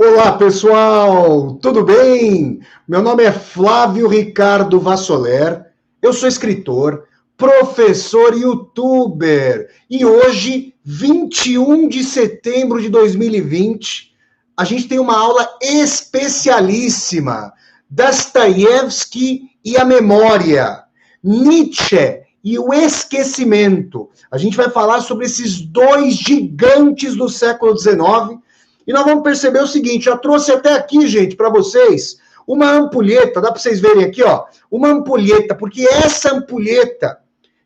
Olá, pessoal! Tudo bem? Meu nome é Flávio Ricardo Vassoler, eu sou escritor, professor e youtuber. E hoje, 21 de setembro de 2020, a gente tem uma aula especialíssima. Dostoiévski e a memória, Nietzsche e o esquecimento. A gente vai falar sobre esses dois gigantes do século XIX. E nós vamos perceber o seguinte, já trouxe até aqui, gente, para vocês, uma ampulheta, dá para vocês verem aqui, ó, uma ampulheta, porque essa ampulheta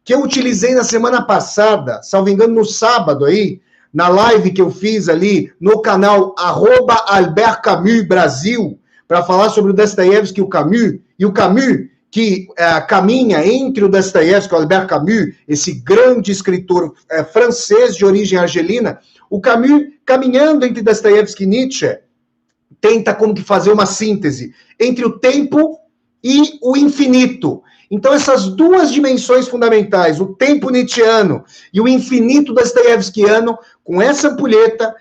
que eu utilizei na semana passada, salvo engano, no sábado aí, na live que eu fiz ali no canal @Albert Camus Brasil, para falar sobre o Dostoiévski e o Camus que caminha entre o Dostoiévski e o Albert Camus, esse grande escritor francês de origem argelina. O Camus, caminhando entre Dostoiévski e Nietzsche, tenta como que fazer uma síntese entre o tempo e o infinito. Então, essas duas dimensões fundamentais, o tempo nietzscheano e o infinito dostoiévskiano, com essa ampulheta,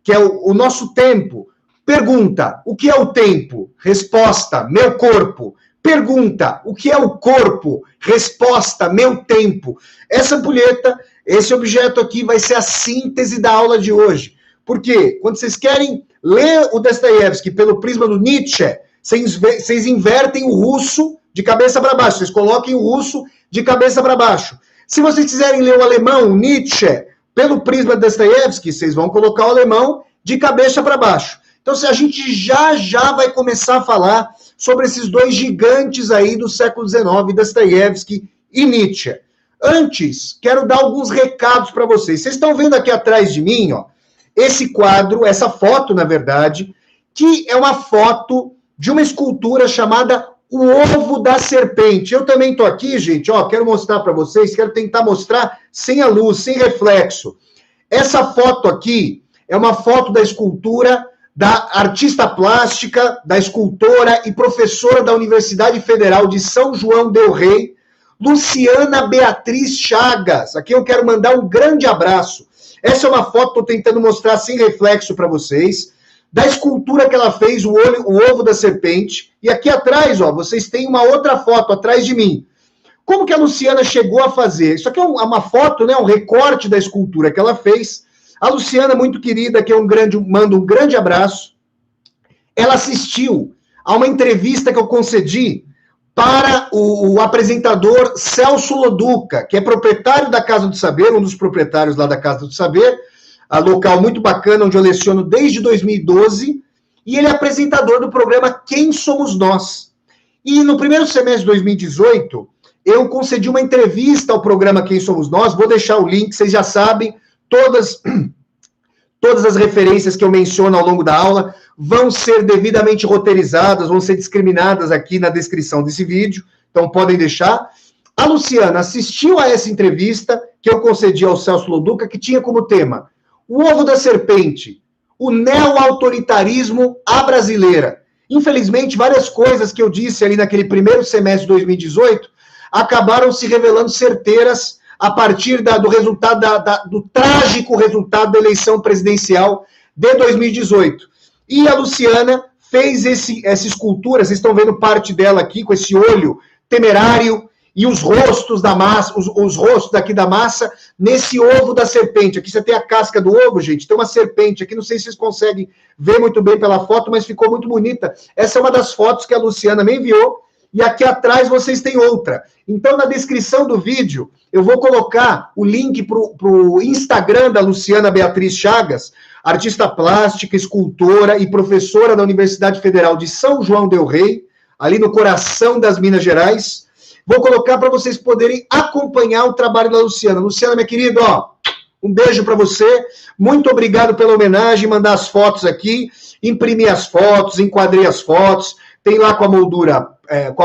que é o nosso tempo. Pergunta, o que é o tempo? Resposta, meu corpo. Pergunta, o que é o corpo? Resposta, meu tempo. Essa ampulheta, esse objeto aqui vai ser a síntese da aula de hoje. Por quê? Quando vocês querem ler o Dostoiévski pelo prisma do Nietzsche, vocês invertem o russo de cabeça para baixo. Vocês coloquem o russo de cabeça para baixo. Se vocês quiserem ler o alemão, Nietzsche, pelo prisma do Dostoiévski, vocês vão colocar o alemão de cabeça para baixo. Então, a gente já vai começar a falar sobre esses dois gigantes aí do século XIX, Dostoiévski e Nietzsche. Antes, quero dar alguns recados para vocês. Vocês estão vendo aqui atrás de mim, ó, esse quadro, essa foto, na verdade, que é uma foto de uma escultura chamada O Ovo da Serpente. Eu também estou aqui, gente, ó, quero mostrar para vocês, quero tentar mostrar sem a luz, sem reflexo. Essa foto aqui é uma foto da escultura da artista plástica, da escultora e professora da Universidade Federal de São João del Rei, Luciana Beatriz Chagas. Aqui eu quero mandar um grande abraço. Essa é uma foto, estou tentando mostrar sem reflexo para vocês, da escultura que ela fez, o Ovo da Serpente. E aqui atrás, ó, vocês têm uma outra foto atrás de mim. Como que a Luciana chegou a fazer? Isso aqui é uma foto, né, um recorte da escultura que ela fez. A Luciana, muito querida, que mando um grande abraço. Ela assistiu a uma entrevista que eu concedi para o apresentador Celso Loduca, que é proprietário da Casa do Saber, um dos proprietários lá da Casa do Saber, a local muito bacana, onde eu leciono desde 2012, e ele é apresentador do programa Quem Somos Nós. E no primeiro semestre de 2018, eu concedi uma entrevista ao programa Quem Somos Nós, vou deixar o link, vocês já sabem, todas as referências que eu menciono ao longo da aula vão ser devidamente roteirizadas, vão ser discriminadas aqui na descrição desse vídeo, então podem deixar. A Luciana assistiu a essa entrevista que eu concedi ao Celso Loduca, que tinha como tema O Ovo da Serpente, o neo-autoritarismo à brasileira. Infelizmente, várias coisas que eu disse ali naquele primeiro semestre de 2018 acabaram se revelando certeiras a partir do resultado, do trágico resultado da eleição presidencial de 2018. E a Luciana fez essa escultura, vocês estão vendo parte dela aqui, com esse olho temerário e os rostos da massa, os rostos aqui da massa, nesse ovo da serpente. Aqui você tem a casca do ovo, gente, tem uma serpente aqui, não sei se vocês conseguem ver muito bem pela foto, mas ficou muito bonita. Essa é uma das fotos que a Luciana me enviou, e aqui atrás vocês têm outra. Então, na descrição do vídeo, eu vou colocar o link para o Instagram da Luciana Beatriz Chagas, artista plástica, escultora e professora da Universidade Federal de São João del Rei, ali no coração das Minas Gerais. Vou colocar para vocês poderem acompanhar o trabalho da Luciana. Luciana, minha querida, ó, um beijo para você. Muito obrigado pela homenagem, mandar as fotos aqui, imprimir as fotos, enquadrei as fotos. Tem lá com a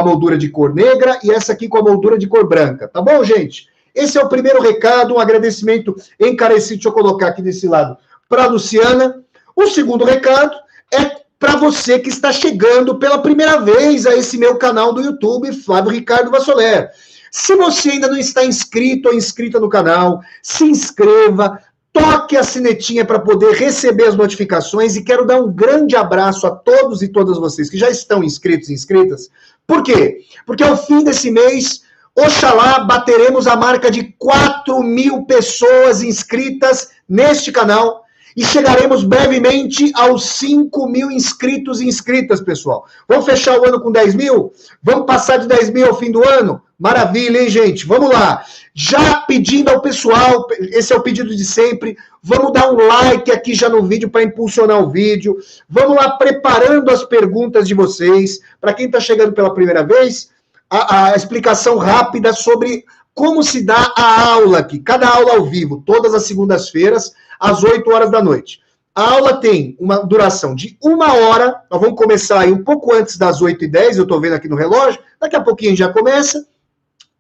moldura de cor negra e essa aqui com a moldura de cor branca. Tá bom, gente? Esse é o primeiro recado, um agradecimento encarecido, deixa eu colocar aqui desse lado, para a Luciana. O segundo recado é para você que está chegando pela primeira vez a esse meu canal do YouTube, Flávio Ricardo Vassoler. Se você ainda não está inscrito ou inscrita no canal, se inscreva, toque a sinetinha para poder receber as notificações e quero dar um grande abraço a todos e todas vocês que já estão inscritos e inscritas. Por quê? Porque ao fim desse mês, oxalá, bateremos a marca de 4.000 pessoas inscritas neste canal e chegaremos brevemente aos 5.000 inscritos e inscritas, pessoal. Vamos fechar o ano com 10.000? Vamos passar de 10.000 ao fim do ano? Maravilha, hein, gente? Vamos lá. Já pedindo ao pessoal, esse é o pedido de sempre, vamos dar um like aqui já no vídeo para impulsionar o vídeo. Vamos lá preparando as perguntas de vocês. Para quem está chegando pela primeira vez, a explicação rápida sobre como se dá a aula aqui. Cada aula ao vivo, todas as segundas-feiras, às 8 horas da noite. A aula tem uma duração de 1 hora. Nós vamos começar aí um pouco antes das 8h10, eu estou vendo aqui no relógio. Daqui a pouquinho já começa.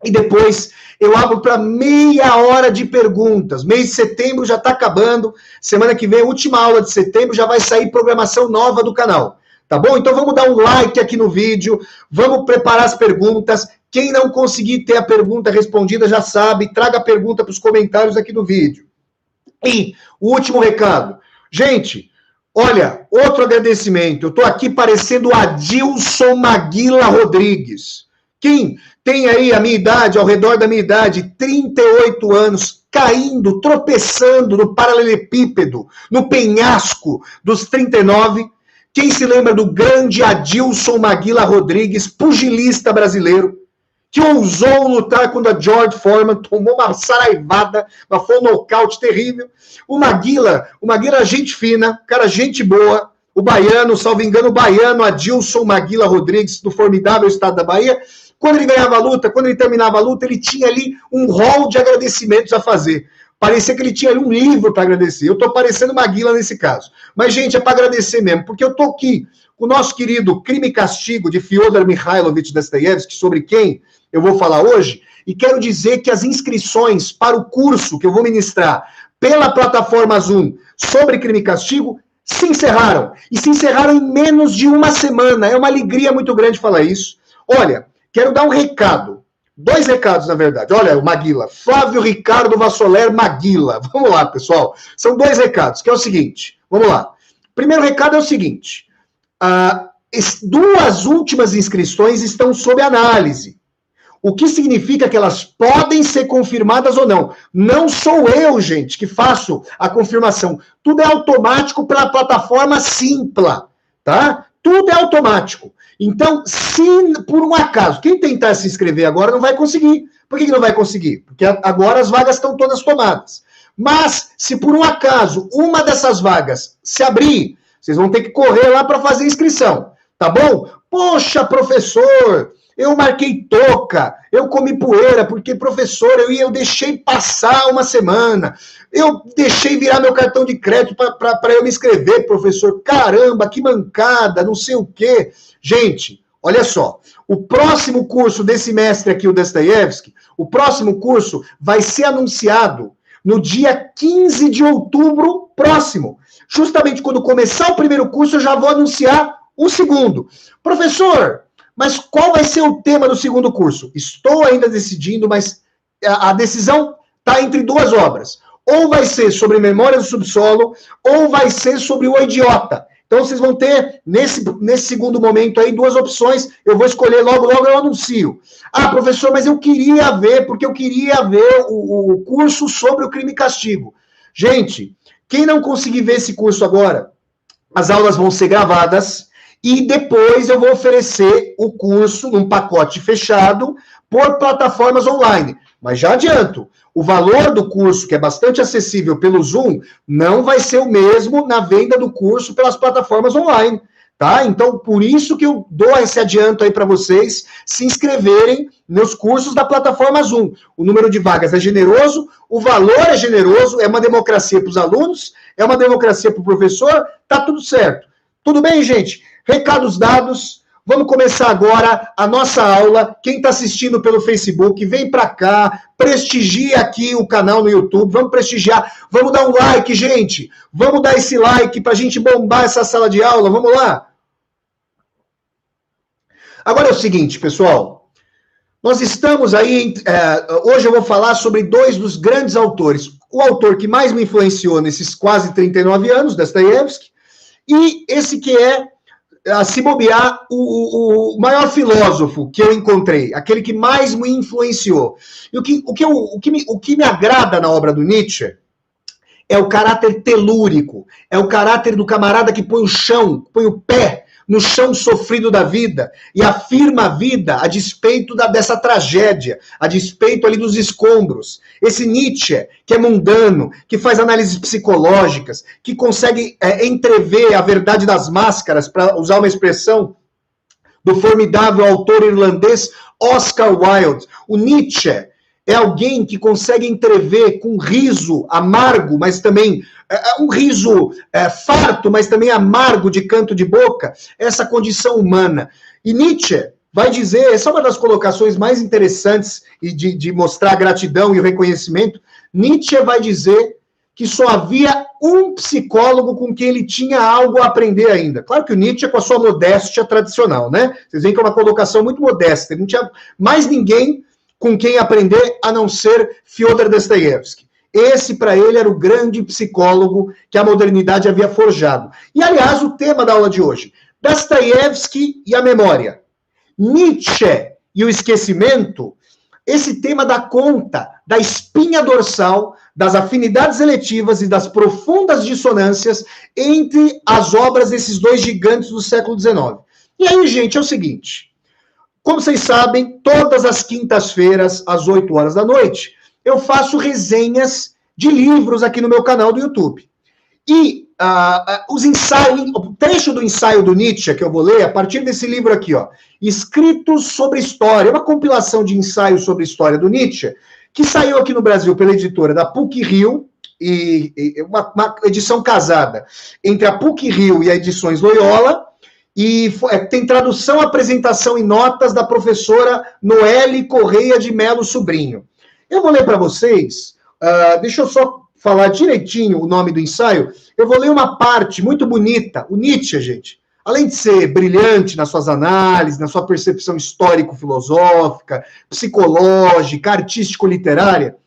E depois eu abro para meia hora de perguntas. Mês de setembro já está acabando. Semana que vem, última aula de setembro, já vai sair programação nova do canal. Tá bom? Então vamos dar um like aqui no vídeo. Vamos preparar as perguntas. Quem não conseguir ter a pergunta respondida já sabe. Traga a pergunta para os comentários aqui do vídeo. E o último recado. Gente, olha, outro agradecimento. Eu estou aqui parecendo o Adilson Maguila Rodrigues. Quem tem aí a minha idade, ao redor da minha idade, 38 anos, caindo, tropeçando no paralelepípedo, no penhasco dos 39. Quem se lembra do grande Adilson Maguila Rodrigues, pugilista brasileiro, que ousou lutar quando a George Foreman tomou uma saraivada, mas foi um nocaute terrível. O Maguila, gente fina, cara, gente boa, o baiano, salvo engano, o baiano Adilson Maguila Rodrigues, do formidável estado da Bahia. Quando ele ganhava a luta, quando ele terminava a luta, ele tinha ali um rol de agradecimentos a fazer. Parecia que ele tinha ali um livro para agradecer. Eu estou parecendo Maguila nesse caso. Mas, gente, é para agradecer mesmo, porque eu estou aqui com o nosso querido Crime e Castigo, de Fyodor Mikhailovich Dostoiévski, sobre quem eu vou falar hoje, e quero dizer que as inscrições para o curso que eu vou ministrar pela plataforma Zoom sobre Crime e Castigo se encerraram. E se encerraram em menos de uma semana. É uma alegria muito grande falar isso. Olha, quero dar um recado. 2 recados, na verdade. Olha, o Maguila. Flávio Ricardo Vassoler Maguila. Vamos lá, pessoal. São 2 recados, que é o seguinte. Vamos lá. Primeiro recado é o seguinte. 2 últimas inscrições estão sob análise. O que significa que elas podem ser confirmadas ou não. Não sou eu, gente, que faço a confirmação. Tudo é automático pela plataforma Simpla, tá? Tudo é automático. Então, se por um acaso, quem tentar se inscrever agora não vai conseguir. Por que não vai conseguir? Porque agora as vagas estão todas tomadas. Mas, se por um acaso uma dessas vagas se abrir, vocês vão ter que correr lá para fazer inscrição, tá bom? Poxa, professor, eu marquei touca, eu comi poeira, porque, professor, eu deixei passar uma semana, eu deixei virar meu cartão de crédito para eu me inscrever, professor. Caramba, que mancada, não sei o quê. Gente, olha só, o próximo curso desse mestre aqui, o Dostoiévski, o próximo curso vai ser anunciado no dia 15 de outubro próximo. Justamente quando começar o primeiro curso, eu já vou anunciar o segundo. Professor, mas qual vai ser o tema do segundo curso? Estou ainda decidindo, mas a decisão está entre 2 obras. Ou vai ser sobre Memória do Subsolo, ou vai ser sobre O Idiota. Então, vocês vão ter, nesse segundo momento aí, 2 opções. Eu vou escolher logo eu anuncio. Ah, professor, mas eu queria ver, porque eu queria ver o curso sobre o Crime e Castigo. Gente, quem não conseguir ver esse curso agora, as aulas vão ser gravadas e depois eu vou oferecer o curso num pacote fechado por plataformas online. Mas já adianto, o valor do curso, que é bastante acessível pelo Zoom, não vai ser o mesmo na venda do curso pelas plataformas online, tá? Então, por isso que eu dou esse adianto aí para vocês se inscreverem nos cursos da plataforma Zoom. O número de vagas é generoso, o valor é generoso, é uma democracia para os alunos, é uma democracia para o professor, tá tudo certo. Tudo bem, gente? Recados dados. Vamos começar agora a nossa aula. Quem está assistindo pelo Facebook, vem para cá, prestigia aqui o canal no YouTube, vamos prestigiar, vamos dar um like, gente. Vamos dar esse like para a gente bombar essa sala de aula, vamos lá? Agora é o seguinte, pessoal, nós estamos aí, hoje eu vou falar sobre 2 dos grandes autores. o autor que mais me influenciou nesses quase 39 anos, Dostoiévski, e esse que é, a se bobear, o maior filósofo que eu encontrei, aquele que mais me influenciou. E o que me agrada na obra do Nietzsche é o caráter telúrico, é o caráter do camarada que põe o pé no chão sofrido da vida e afirma a vida a despeito dessa tragédia, a despeito ali dos escombros. Esse Nietzsche, que é mundano, que faz análises psicológicas, que consegue entrever a verdade das máscaras, para usar uma expressão do formidável autor irlandês Oscar Wilde. O Nietzsche é alguém que consegue entrever com riso amargo, mas também um riso farto, mas também amargo de canto de boca, essa condição humana. E Nietzsche vai dizer, essa é uma das colocações mais interessantes e de mostrar a gratidão e o reconhecimento, Nietzsche vai dizer que só havia um psicólogo com quem ele tinha algo a aprender ainda. Claro que o Nietzsche é com a sua modéstia tradicional, né? Vocês veem que é uma colocação muito modesta, ele não tinha mais ninguém com quem aprender, a não ser Fyodor Dostoiévski. Esse, para ele, era o grande psicólogo que a modernidade havia forjado. E, aliás, o tema da aula de hoje, Dostoiévski e a memória. Nietzsche e o esquecimento, esse tema dá conta da espinha dorsal, das afinidades eletivas e das profundas dissonâncias entre as obras desses dois gigantes do século XIX. E aí, gente, é o seguinte... Como vocês sabem, todas as quintas-feiras, às 8 horas da noite, eu faço resenhas de livros aqui no meu canal do YouTube. E os ensaios, o trecho do ensaio do Nietzsche, que eu vou ler, a partir desse livro aqui, ó, Escritos sobre História, uma compilação de ensaios sobre a história do Nietzsche, que saiu aqui no Brasil pela editora da PUC-Rio, e uma edição casada entre a PUC-Rio e a Edições Loyola, e tem tradução, apresentação e notas da professora Noelle Correia de Melo Sobrinho. Eu vou ler para vocês, deixa eu só falar direitinho o nome do ensaio, eu vou ler uma parte muito bonita. O Nietzsche, gente, além de ser brilhante nas suas análises, na sua percepção histórico-filosófica, psicológica, artístico-literária,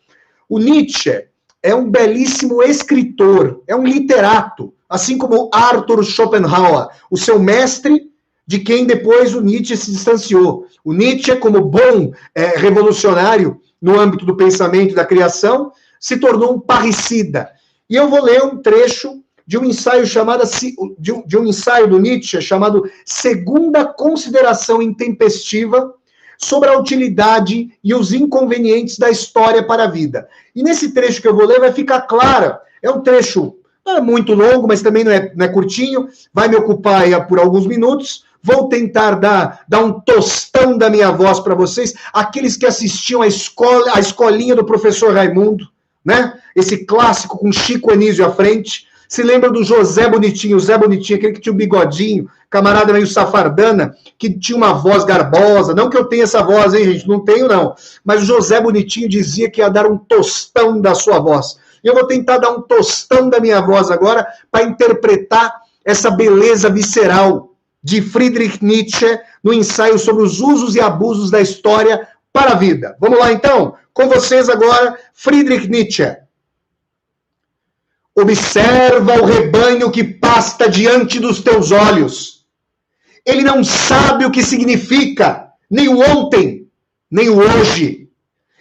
o Nietzsche é um belíssimo escritor, é um literato, assim como Arthur Schopenhauer, o seu mestre, de quem depois o Nietzsche se distanciou. O Nietzsche, como bom revolucionário no âmbito do pensamento e da criação, se tornou um parricida. E eu vou ler um trecho de um ensaio de um ensaio do Nietzsche chamado Segunda Consideração Intempestiva sobre a utilidade e os inconvenientes da história para a vida. E nesse trecho que eu vou ler vai ficar claro, é um trecho não é muito longo, mas também não é curtinho, vai me ocupar aí por alguns minutos, vou tentar dar um tostão da minha voz para vocês, aqueles que assistiam a escolinha do professor Raimundo, né? Esse clássico com Chico Anísio à frente, se lembra do José Bonitinho, o Zé Bonitinho, aquele que tinha o bigodinho, camarada meio safardana, que tinha uma voz garbosa, não que eu tenha essa voz, hein, gente, não tenho não, mas o José Bonitinho dizia que ia dar um tostão da sua voz. Eu vou tentar dar um tostão da minha voz agora para interpretar essa beleza visceral de Friedrich Nietzsche no ensaio sobre os usos e abusos da história para a vida. Vamos lá, então? Com vocês agora, Friedrich Nietzsche. Observa o rebanho que pasta diante dos teus olhos. Ele não sabe o que significa, nem o ontem, nem o hoje.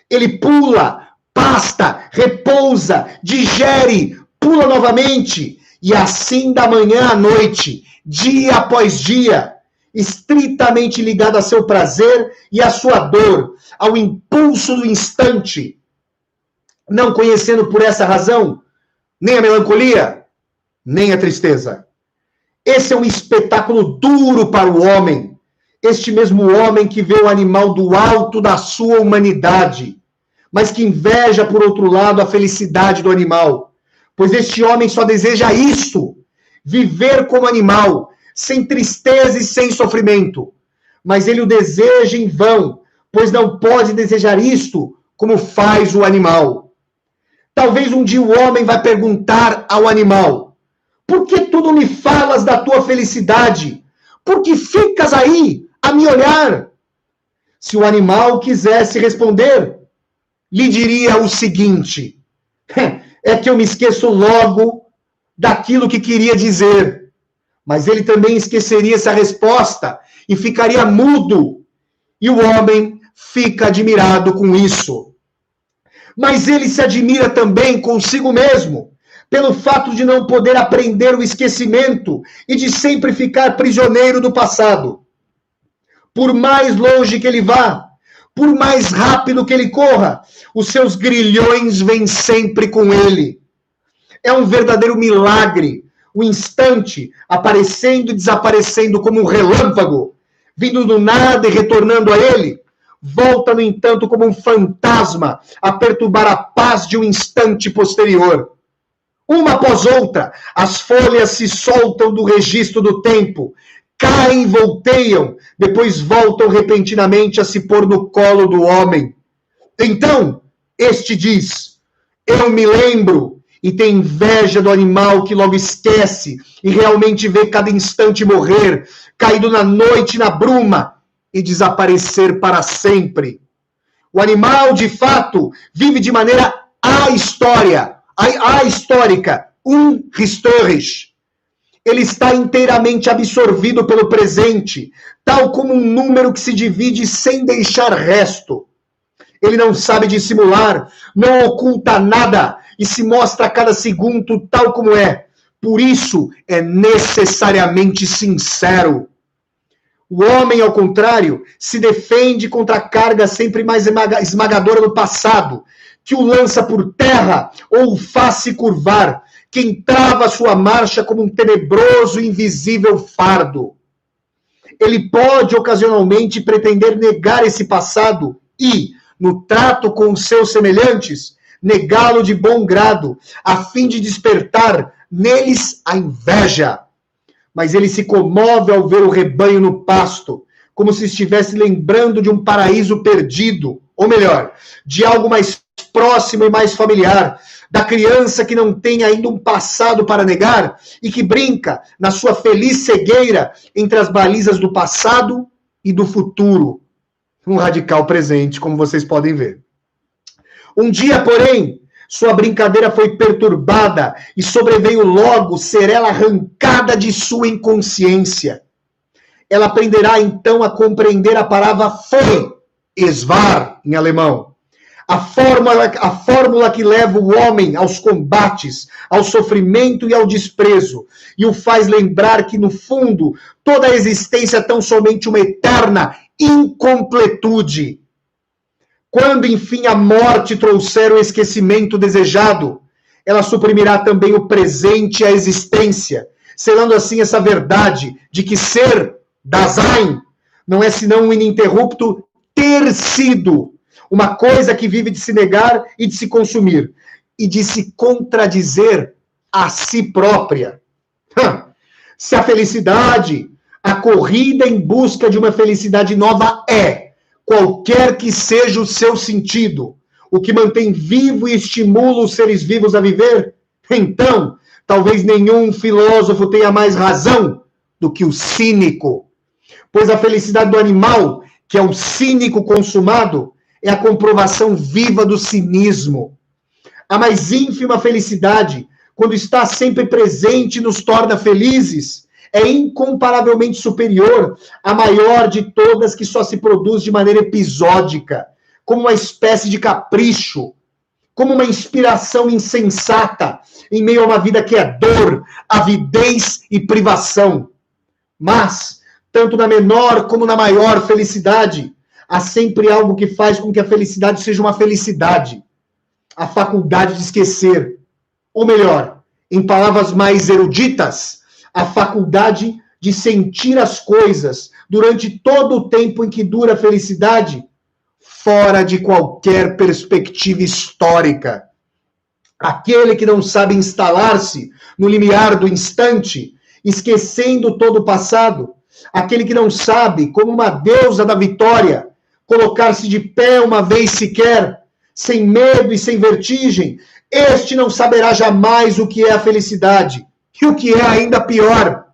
Ele pula, pasta, repousa, digere, pula novamente, e assim da manhã à noite, dia após dia, estritamente ligado a seu prazer e à sua dor, ao impulso do instante, não conhecendo por essa razão nem a melancolia, nem a tristeza. Esse é um espetáculo duro para o homem, este mesmo homem que vê o animal do alto da sua humanidade, mas que inveja, por outro lado, a felicidade do animal. Pois este homem só deseja isso, viver como animal, sem tristeza e sem sofrimento. Mas ele o deseja em vão, pois não pode desejar isto como faz o animal. Talvez um dia o homem vai perguntar ao animal: por que tu não me falas da tua felicidade? Por que ficas aí a me olhar? Se o animal quisesse responder, lhe diria o seguinte: é que eu me esqueço logo daquilo que queria dizer. Mas ele também esqueceria essa resposta e ficaria mudo. E o homem fica admirado com isso. Mas ele se admira também consigo mesmo, pelo fato de não poder aprender o esquecimento e de sempre ficar prisioneiro do passado. Por mais longe que ele vá, por mais rápido que ele corra, os seus grilhões vêm sempre com ele. É um verdadeiro milagre, o instante aparecendo e desaparecendo como um relâmpago, vindo do nada e retornando a ele, volta, no entanto, como um fantasma a perturbar a paz de um instante posterior. Uma após outra, as folhas se soltam do registro do tempo, caem e volteiam, depois voltam repentinamente a se pôr no colo do homem. Então, este diz, eu me lembro, e tem inveja do animal que logo esquece e realmente vê cada instante morrer, caído na noite, na bruma, e desaparecer para sempre. O animal, de fato, vive de maneira histórica, historisch. Ele está inteiramente absorvido pelo presente, tal como um número que se divide sem deixar resto. Ele não sabe dissimular, não oculta nada e se mostra a cada segundo tal como é. Por isso, é necessariamente sincero. O homem, ao contrário, se defende contra a carga sempre mais esmagadora do passado, que o lança por terra ou o faz se curvar, que entrava sua marcha como um tenebroso e invisível fardo. Ele pode, ocasionalmente, pretender negar esse passado e, no trato com os seus semelhantes, negá-lo de bom grado, a fim de despertar neles a inveja. Mas ele se comove ao ver o rebanho no pasto, como se estivesse lembrando de um paraíso perdido, ou melhor, de algo mais próximo e mais familiar, da criança que não tem ainda um passado para negar e que brinca na sua feliz cegueira entre as balizas do passado e do futuro. Um radical presente, como vocês podem ver. Um dia, porém, sua brincadeira foi perturbada e sobreveio logo ser ela arrancada de sua inconsciência. Ela aprenderá então a compreender a palavra foi, esvar, em alemão. A fórmula que leva o homem aos combates, ao sofrimento e ao desprezo, e o faz lembrar que, no fundo, toda a existência é tão somente uma eterna incompletude. Quando, enfim, a morte trouxer o esquecimento desejado, ela suprimirá também o presente e a existência, selando assim essa verdade de que ser, Dasein, não é senão um ininterrupto ter sido, uma coisa que vive de se negar e de se consumir, e de se contradizer a si própria. Se a felicidade, a corrida em busca de uma felicidade nova qualquer que seja o seu sentido, o que mantém vivo e estimula os seres vivos a viver, então, talvez nenhum filósofo tenha mais razão do que o cínico. Pois a felicidade do animal, que é o cínico consumado, é a comprovação viva do cinismo. A mais ínfima felicidade, quando está sempre presente, nos torna felizes, é incomparavelmente superior à maior de todas que só se produz de maneira episódica, como uma espécie de capricho, como uma inspiração insensata, em meio a uma vida que é dor, avidez e privação. Mas, tanto na menor como na maior felicidade, há sempre algo que faz com que a felicidade seja uma felicidade. A faculdade de esquecer. Ou melhor, em palavras mais eruditas, a faculdade de sentir as coisas durante todo o tempo em que dura a felicidade, fora de qualquer perspectiva histórica. Aquele que não sabe instalar-se no limiar do instante, esquecendo todo o passado, aquele que não sabe, como uma deusa da vitória, colocar-se de pé uma vez sequer, sem medo e sem vertigem, este não saberá jamais o que é a felicidade. E o que é ainda pior,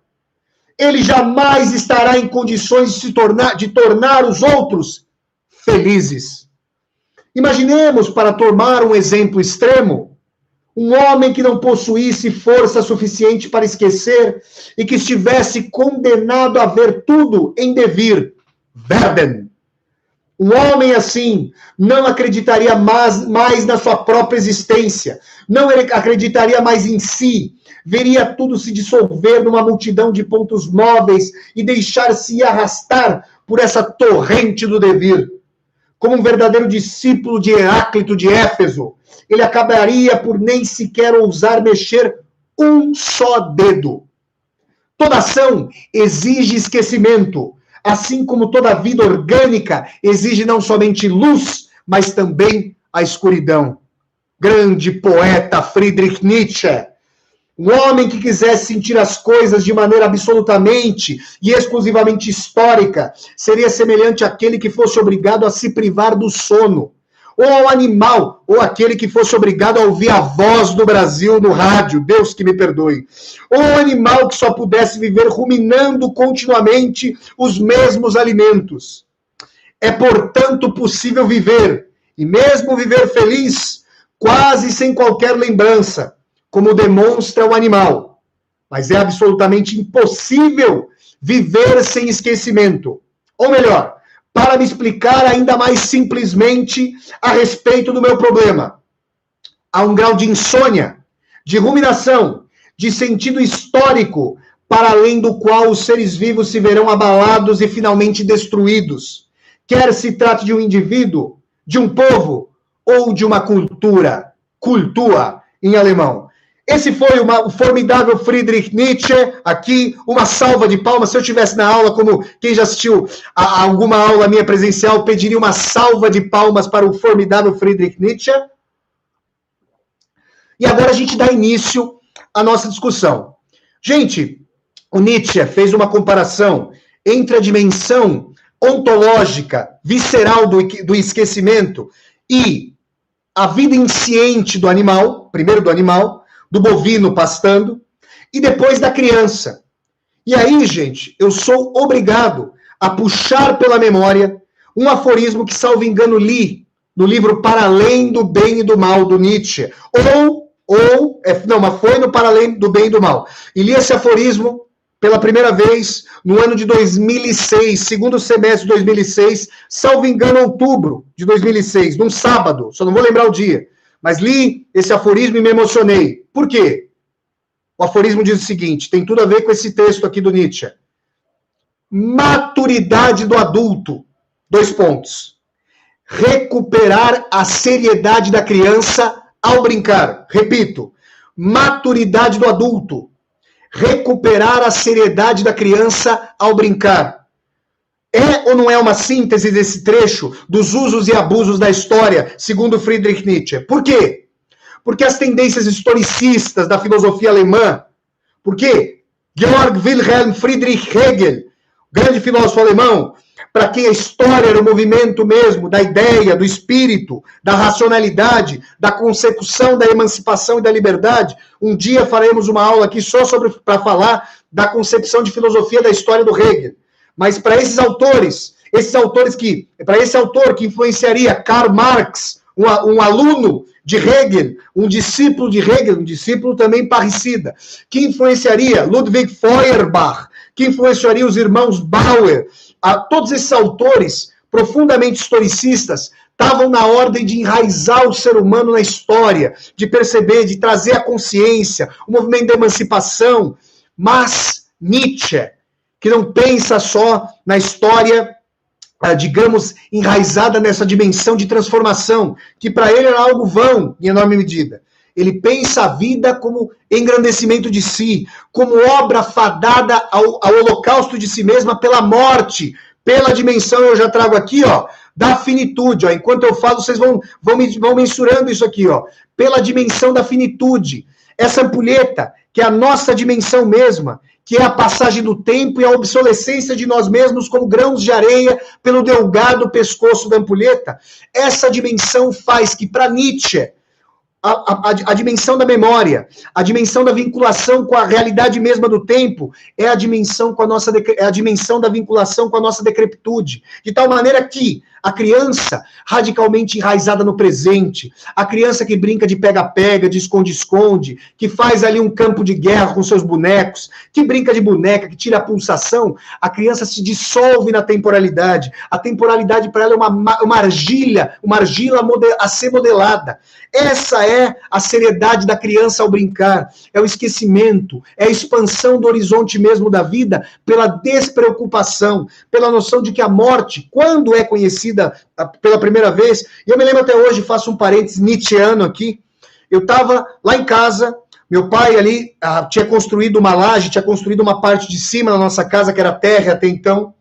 ele jamais estará em condições de tornar os outros felizes. Imaginemos, para tomar um exemplo extremo, Um homem que não possuísse força suficiente para esquecer e que estivesse condenado a ver tudo em devir, werden. Um homem assim não acreditaria mais na sua própria existência, não acreditaria mais em si, veria tudo se dissolver numa multidão de pontos móveis e deixar-se arrastar por essa torrente do devir. Como um verdadeiro discípulo de Heráclito de Éfeso, ele acabaria por nem sequer ousar mexer um só dedo. Toda ação exige esquecimento, assim como toda vida orgânica exige não somente luz, mas também a escuridão. Grande poeta Friedrich Nietzsche, um homem que quisesse sentir as coisas de maneira absolutamente e exclusivamente histórica, seria semelhante àquele que fosse obrigado a se privar do sono, ou ao animal, ou aquele que fosse obrigado a ouvir a voz do Brasil no rádio, Deus que me perdoe, ou ao animal que só pudesse viver ruminando continuamente os mesmos alimentos. É, portanto, possível viver, e mesmo viver feliz, quase sem qualquer lembrança, como demonstra o animal. Mas é absolutamente impossível viver sem esquecimento. Ou melhor, para me explicar ainda mais simplesmente a respeito do meu problema. Há um grau de insônia, de ruminação, de sentido histórico, para além do qual os seres vivos se verão abalados e finalmente destruídos. Quer se trate de um indivíduo, de um povo ou de uma cultura. Cultura, em alemão. Esse foi o formidável Friedrich Nietzsche, aqui, uma salva de palmas. Se eu estivesse na aula, como quem já assistiu a alguma aula minha presencial, pediria uma salva de palmas para o formidável Friedrich Nietzsche. E agora a gente dá início à nossa discussão. Gente, o Nietzsche fez uma comparação entre a dimensão ontológica, visceral do esquecimento e a vida insciente do animal, primeiro do animal, do bovino pastando, e depois da criança. E aí, gente, eu sou obrigado a puxar pela memória um aforismo que, salvo engano, li no livro Para Além do Bem e do Mal, do Nietzsche. Mas foi no Para Além do Bem e do Mal. E li esse aforismo pela primeira vez no ano de 2006, segundo semestre de 2006, salvo engano, outubro de 2006, num sábado, só não vou lembrar o dia. Mas li esse aforismo e me emocionei. Por quê? O aforismo diz o seguinte, tem tudo a ver com esse texto aqui do Nietzsche. Maturidade do adulto. 2 pontos. Recuperar a seriedade da criança ao brincar. Repito, maturidade do adulto. Recuperar a seriedade da criança ao brincar. É ou não é uma síntese desse trecho dos usos e abusos da história, segundo Friedrich Nietzsche? Por quê? Porque as tendências historicistas da filosofia alemã, porque Georg Wilhelm Friedrich Hegel, grande filósofo alemão, para quem a história era o movimento mesmo da ideia, do espírito, da racionalidade, da consecução da emancipação e da liberdade. Um dia faremos uma aula aqui só para falar da concepção de filosofia da história do Hegel. Mas para para esse autor que influenciaria Karl Marx, um aluno de Hegel, um discípulo de Hegel, um discípulo também parricida, que influenciaria Ludwig Feuerbach, que influenciaria os irmãos Bauer, todos esses autores profundamente historicistas estavam na ordem de enraizar o ser humano na história, de perceber, de trazer a consciência, o movimento da emancipação. Mas Nietzsche, que não pensa só na história, digamos, enraizada nessa dimensão de transformação, que para ele era algo vão, em enorme medida. Ele pensa a vida como engrandecimento de si, como obra fadada ao holocausto de si mesma pela morte, pela dimensão, eu já trago aqui, da finitude. Enquanto eu falo, vocês vão mensurando isso aqui, pela dimensão da finitude. Essa ampulheta, que é a nossa dimensão mesma, que é a passagem do tempo e a obsolescência de nós mesmos como grãos de areia pelo delgado pescoço da ampulheta. Essa dimensão faz que, para Nietzsche, a dimensão da memória, a dimensão da vinculação com a realidade mesma do tempo, é a dimensão da vinculação com a nossa decrepitude. De tal maneira que A criança radicalmente enraizada no presente, a criança que brinca de pega-pega, de esconde-esconde, que faz ali um campo de guerra com seus bonecos, que brinca de boneca, que tira a pulsação, a criança se dissolve na temporalidade. A temporalidade para ela é uma argila a ser modelada. Essa é a seriedade da criança ao brincar, é o esquecimento, é a expansão do horizonte mesmo da vida pela despreocupação, pela noção de que a morte, quando é conhecida pela primeira vez, e eu me lembro até hoje, faço um parênteses nietzscheano aqui, eu estava lá em casa, meu pai ali tinha construído uma laje, tinha construído uma parte de cima na nossa casa, que era terra até então,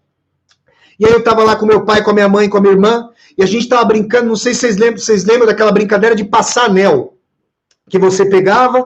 e aí eu estava lá com meu pai, com a minha mãe, com a minha irmã, e a gente estava brincando, não sei se vocês lembram daquela brincadeira de passar anel, que você pegava,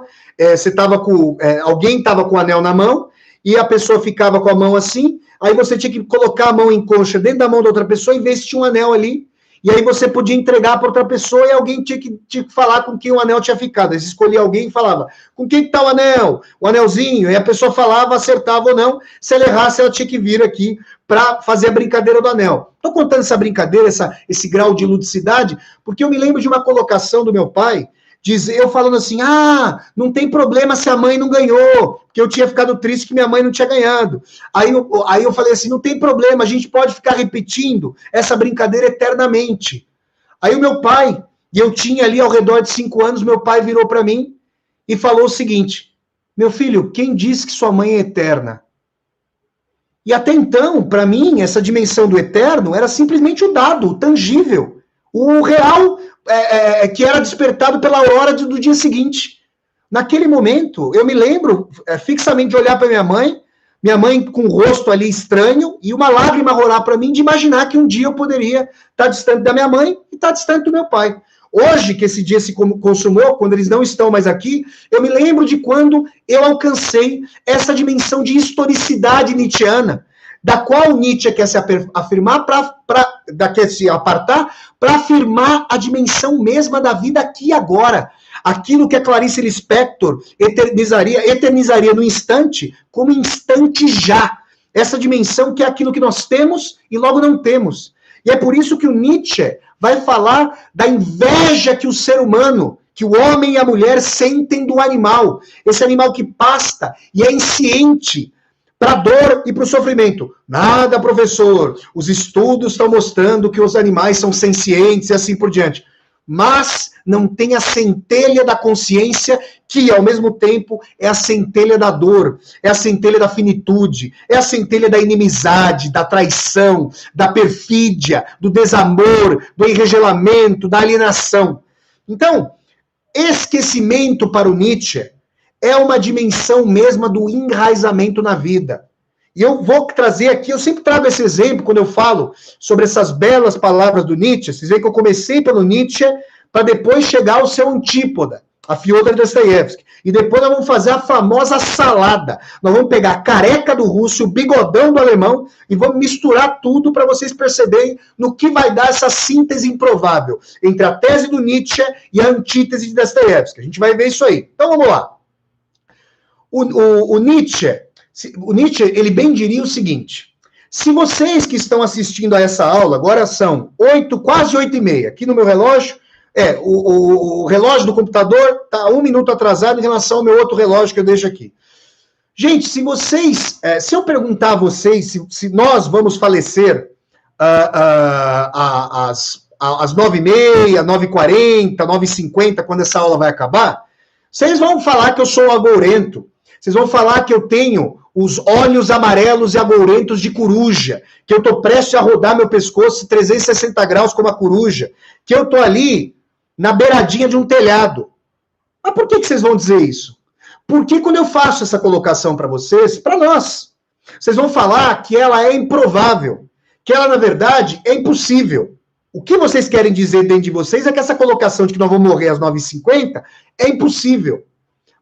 alguém estava com o anel na mão, e a pessoa ficava com a mão assim, aí você tinha que colocar a mão em concha dentro da mão da outra pessoa e ver se tinha um anel ali, e aí você podia entregar para outra pessoa e alguém tinha que falar com quem o anel tinha ficado. Aí você escolhia alguém e falava, com quem está o anel? O anelzinho. E a pessoa falava, acertava ou não. Se ela errasse, ela tinha que vir aqui para fazer a brincadeira do anel. Estou contando essa brincadeira, esse grau de ludicidade, porque eu me lembro de uma colocação do meu pai, eu falando assim, não tem problema se a mãe não ganhou, porque eu tinha ficado triste que minha mãe não tinha ganhado. Aí eu falei assim, não tem problema, a gente pode ficar repetindo essa brincadeira eternamente. Aí o meu pai, e eu tinha ali ao redor de 5 anos, meu pai virou para mim e falou o seguinte, meu filho, quem disse que sua mãe é eterna? E até então, para mim, essa dimensão do eterno era simplesmente o dado, o tangível, o real, que era despertado pela hora do dia seguinte. Naquele momento, eu me lembro fixamente de olhar para minha mãe com o rosto ali estranho, e uma lágrima rolar para mim de imaginar que um dia eu poderia estar distante da minha mãe e estar distante do meu pai. Hoje, que esse dia se consumou, quando eles não estão mais aqui, eu me lembro de quando eu alcancei essa dimensão de historicidade nietzschiana, da qual Nietzsche quer se afirmar, quer se apartar, para afirmar a dimensão mesma da vida aqui e agora. Aquilo que a Clarice Lispector eternizaria no instante, como instante já. Essa dimensão que é aquilo que nós temos e logo não temos. E é por isso que o Nietzsche vai falar da inveja que o ser humano, que o homem e a mulher sentem do animal. Esse animal que pasta e é insciente para a dor e para o sofrimento. Nada, professor. Os estudos estão mostrando que os animais são sencientes e assim por diante. Mas não tem a centelha da consciência que, ao mesmo tempo, é a centelha da dor, é a centelha da finitude, é a centelha da inimizade, da traição, da perfídia, do desamor, do enregelamento, da alienação. Então, esquecimento para o Nietzsche é uma dimensão mesma do enraizamento na vida. E eu vou trazer aqui, eu sempre trago esse exemplo quando eu falo sobre essas belas palavras do Nietzsche. Vocês veem que eu comecei pelo Nietzsche para depois chegar ao seu antípoda, a Fyodor Dostoiévski. E depois nós vamos fazer a famosa salada. Nós vamos pegar a careca do russo, o bigodão do alemão e vamos misturar tudo para vocês perceberem no que vai dar essa síntese improvável entre a tese do Nietzsche e a antítese de Dostoiévski. A gente vai ver isso aí. Então vamos lá. O Nietzsche, ele bem diria o seguinte, se vocês que estão assistindo a essa aula, agora são quase 8h30, aqui no meu relógio, o relógio do computador está 1 minuto atrasado em relação ao meu outro relógio que eu deixo aqui. Gente, se eu perguntar a vocês se nós vamos falecer às 9h30, 9h40, 9h50, quando essa aula vai acabar, vocês vão falar que eu sou agourento. Vocês vão falar que eu tenho os olhos amarelos e agourentos de coruja, que eu estou prestes a rodar meu pescoço 360 graus como a coruja, que eu estou ali na beiradinha de um telhado. Mas por que vocês vão dizer isso? Porque quando eu faço essa colocação para vocês, para nós, vocês vão falar que ela é improvável, que ela, na verdade, é impossível. O que vocês querem dizer dentro de vocês é que essa colocação de que nós vamos morrer às 9h50 é impossível.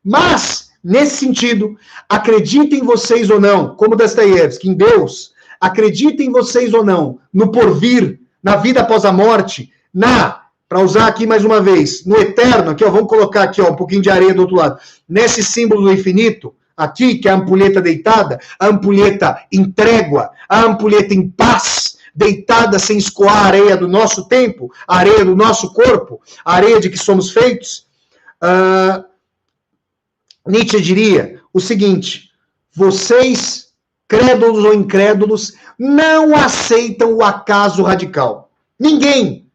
Mas, nesse sentido, acreditem vocês ou não, como Dostoiévski, em Deus, acreditem vocês ou não no porvir, na vida após a morte, para usar aqui mais uma vez, no eterno, aqui, ó, vamos colocar aqui, ó, um pouquinho de areia do outro lado, nesse símbolo do infinito, aqui, que é a ampulheta deitada, a ampulheta em trégua, a ampulheta em paz, deitada sem escoar a areia do nosso tempo, a areia do nosso corpo, a areia de que somos feitos, Nietzsche diria o seguinte: vocês, crédulos ou incrédulos, não aceitam o acaso radical. Ninguém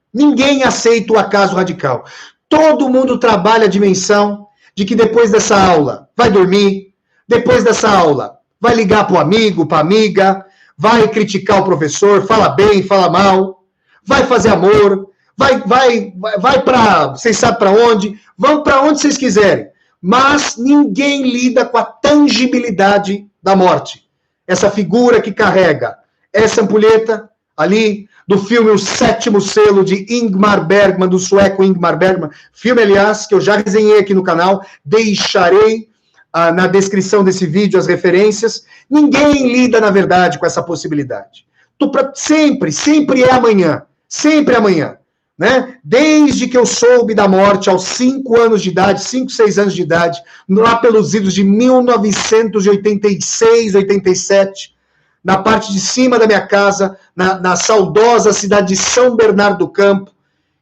aceita o acaso radical. Todo mundo trabalha a dimensão de que depois dessa aula vai dormir, depois dessa aula vai ligar para o amigo, para a amiga, vai criticar o professor, fala bem, fala mal, vai fazer amor, vai para, vocês sabem para onde, vão para onde vocês quiserem. Mas ninguém lida com a tangibilidade da morte. Essa figura que carrega essa ampulheta ali, do filme O Sétimo Selo, de Ingmar Bergman, do sueco Ingmar Bergman, filme, aliás, que eu já resenhei aqui no canal, deixarei na descrição desse vídeo as referências. Ninguém lida, na verdade, com essa possibilidade. Sempre é amanhã, sempre amanhã. Né? Desde que eu soube da morte aos 5 anos de idade, 5, 6 anos de idade, lá pelos idos de 1986, 87, na parte de cima da minha casa, na saudosa cidade de São Bernardo do Campo,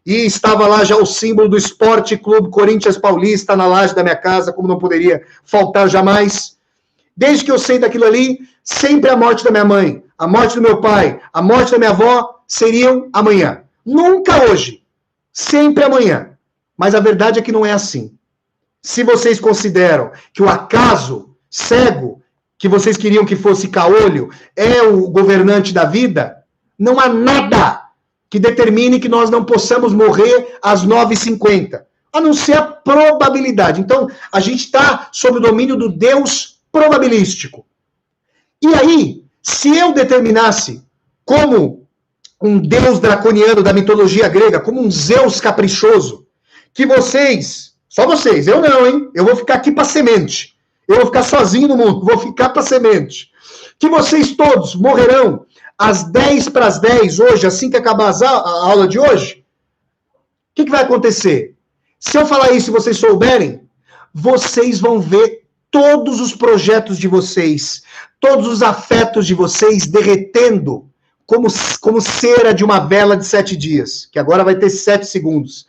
e estava lá já o símbolo do Esporte Clube Corinthians Paulista na laje da minha casa, como não poderia faltar jamais. Desde que eu sei daquilo ali, sempre a morte da minha mãe, a morte do meu pai, a morte da minha avó seriam amanhã. Nunca hoje, sempre amanhã. Mas a verdade é que não é assim. Se vocês consideram que o acaso cego, que vocês queriam que fosse caolho, é o governante da vida, não há nada que determine que nós não possamos morrer às 9h50, a não ser a probabilidade. Então, a gente está sob o domínio do Deus probabilístico. E aí, se eu determinasse como um deus draconiano da mitologia grega, como um Zeus caprichoso, que vocês, só vocês, eu não, hein? Eu vou ficar aqui para semente. Eu vou ficar sozinho no mundo, vou ficar para semente. Que vocês todos morrerão às 10:10 hoje, assim que acabar a aula de hoje. O que vai acontecer? Se eu falar isso e vocês souberem, vocês vão ver todos os projetos de vocês, todos os afetos de vocês derretendo como cera de uma vela de 7 dias, que agora vai ter 7 segundos.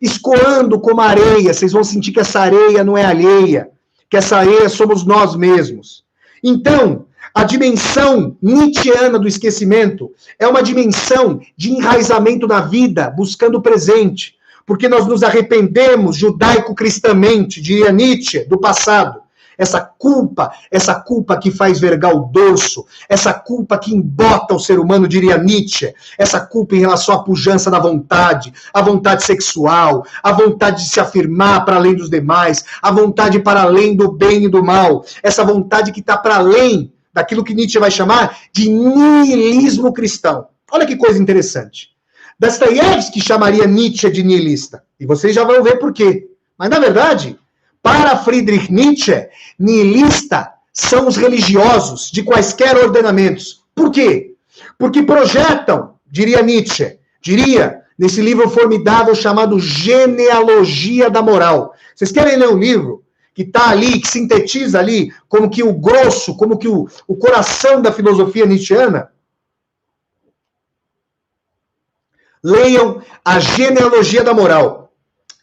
Escoando como areia, vocês vão sentir que essa areia não é alheia, que essa areia somos nós mesmos. Então, a dimensão nietzschiana do esquecimento é uma dimensão de enraizamento na vida, buscando o presente, porque nós nos arrependemos judaico-cristamente, diria Nietzsche, do passado. Essa culpa que faz vergar o dorso, essa culpa que embota o ser humano, diria Nietzsche, essa culpa em relação à pujança da vontade, a vontade sexual, a vontade de se afirmar para além dos demais, a vontade para além do bem e do mal, essa vontade que está para além daquilo que Nietzsche vai chamar de niilismo cristão. Olha que coisa interessante. Dostoiévski chamaria Nietzsche de niilista, e vocês já vão ver por quê. Mas, na verdade, para Friedrich Nietzsche, niilista são os religiosos de quaisquer ordenamentos. Por quê? Porque projetam, diria Nietzsche, nesse livro formidável chamado Genealogia da Moral. Vocês querem ler um livro que está ali, que sintetiza ali, como que o grosso, como que o coração da filosofia nietzschiana? Leiam a Genealogia da Moral.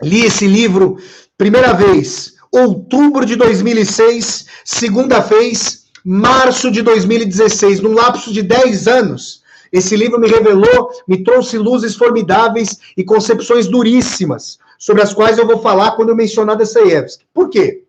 Li esse livro primeira vez, outubro de 2006, segunda vez, março de 2016, num lapso de 10 anos. Esse livro me revelou, me trouxe luzes formidáveis e concepções duríssimas, sobre as quais eu vou falar quando eu mencionar Dostoiévski. Por quê?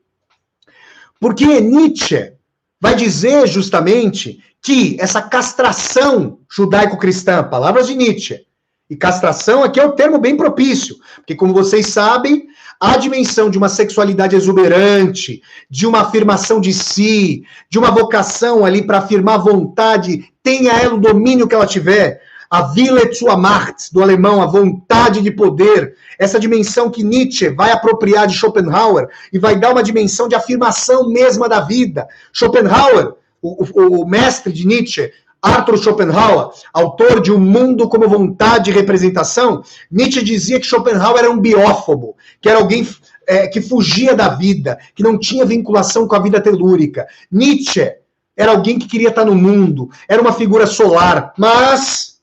Porque Nietzsche vai dizer justamente que essa castração judaico-cristã, palavras de Nietzsche, e castração aqui é um termo bem propício, porque como vocês sabem, a dimensão de uma sexualidade exuberante, de uma afirmação de si, de uma vocação ali para afirmar vontade, tenha ela o domínio que ela tiver, a Wille zur Macht, do alemão, a vontade de poder, essa dimensão que Nietzsche vai apropriar de Schopenhauer e vai dar uma dimensão de afirmação mesma da vida. Schopenhauer, o mestre de Nietzsche, Arthur Schopenhauer, autor de O Mundo como Vontade e Representação, Nietzsche dizia que Schopenhauer era um biófobo, que era alguém que fugia da vida, que não tinha vinculação com a vida telúrica. Nietzsche era alguém que queria estar no mundo, era uma figura solar, mas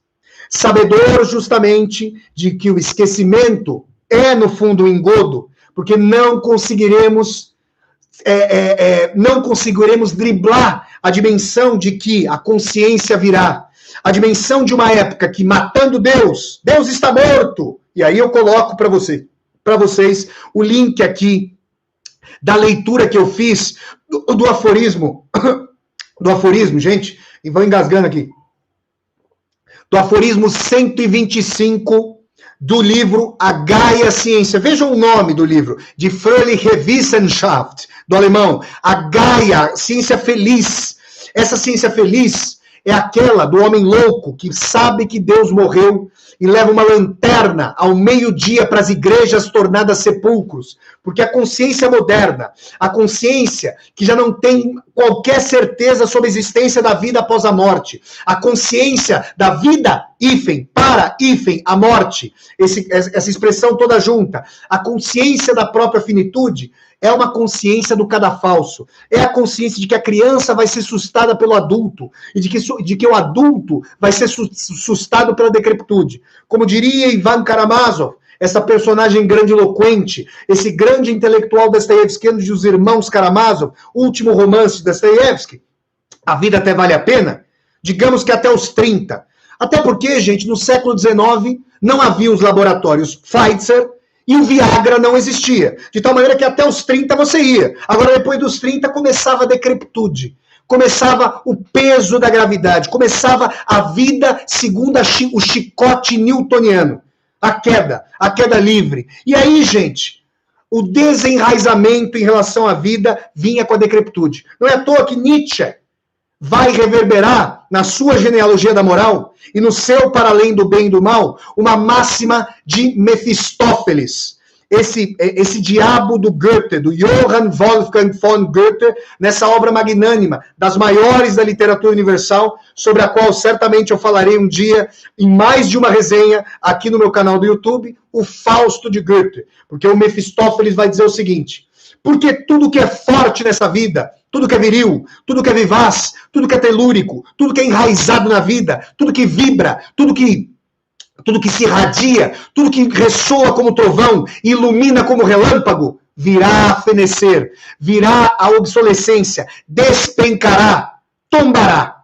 sabedor justamente de que o esquecimento é, no fundo, um engodo, porque não conseguiremos driblar a dimensão de que a consciência virá, a dimensão de uma época que, matando Deus, Deus está morto. E aí eu coloco para vocês o link aqui da leitura que eu fiz do aforismo, gente, e vou engasgando aqui, do aforismo 125 do livro A Gaia Ciência. Vejam o nome do livro, de Fröhliche Wissenschaft, do alemão, A Gaia, Ciência Feliz. Essa ciência feliz é aquela do homem louco que sabe que Deus morreu e leva uma lanterna ao meio-dia para as igrejas tornadas sepulcros. Porque a consciência moderna, a consciência que já não tem qualquer certeza sobre a existência da vida após a morte, a consciência da vida, a morte, essa expressão toda junta, a consciência da própria finitude, é uma consciência do cadafalso. É a consciência de que a criança vai ser sustada pelo adulto e de que o adulto vai ser sustado pela decrepitude. Como diria Ivan Karamazov, essa personagem grandiloquente, esse grande intelectual dostoiévskiano de Os Irmãos Karamazov, último romance de Dostoiévski, A Vida Até Vale a Pena, digamos que até os 30. Até porque, gente, no século XIX não havia os laboratórios Pfizer, e o Viagra não existia. De tal maneira que até os 30 você ia. Agora, depois dos 30, começava a decrepitude. Começava o peso da gravidade. Começava a vida segundo o chicote newtoniano. A queda livre. E aí, gente, o desenraizamento em relação à vida vinha com a decrepitude. Não é à toa que Nietzsche vai reverberar na sua genealogia da moral e no seu Para Além do Bem e do Mal uma máxima de Mefistófeles, esse diabo do Goethe, do Johann Wolfgang von Goethe, nessa obra magnânima, das maiores da literatura universal, sobre a qual certamente eu falarei um dia em mais de uma resenha aqui no meu canal do YouTube, o Fausto de Goethe, porque o Mefistófeles vai dizer o seguinte: porque tudo que é forte nessa vida, tudo que é viril, tudo que é vivaz, tudo que é telúrico, tudo que é enraizado na vida, tudo que vibra, tudo que se irradia, tudo que ressoa como trovão e ilumina como relâmpago, virá a fenecer, virá a obsolescência, despencará, tombará.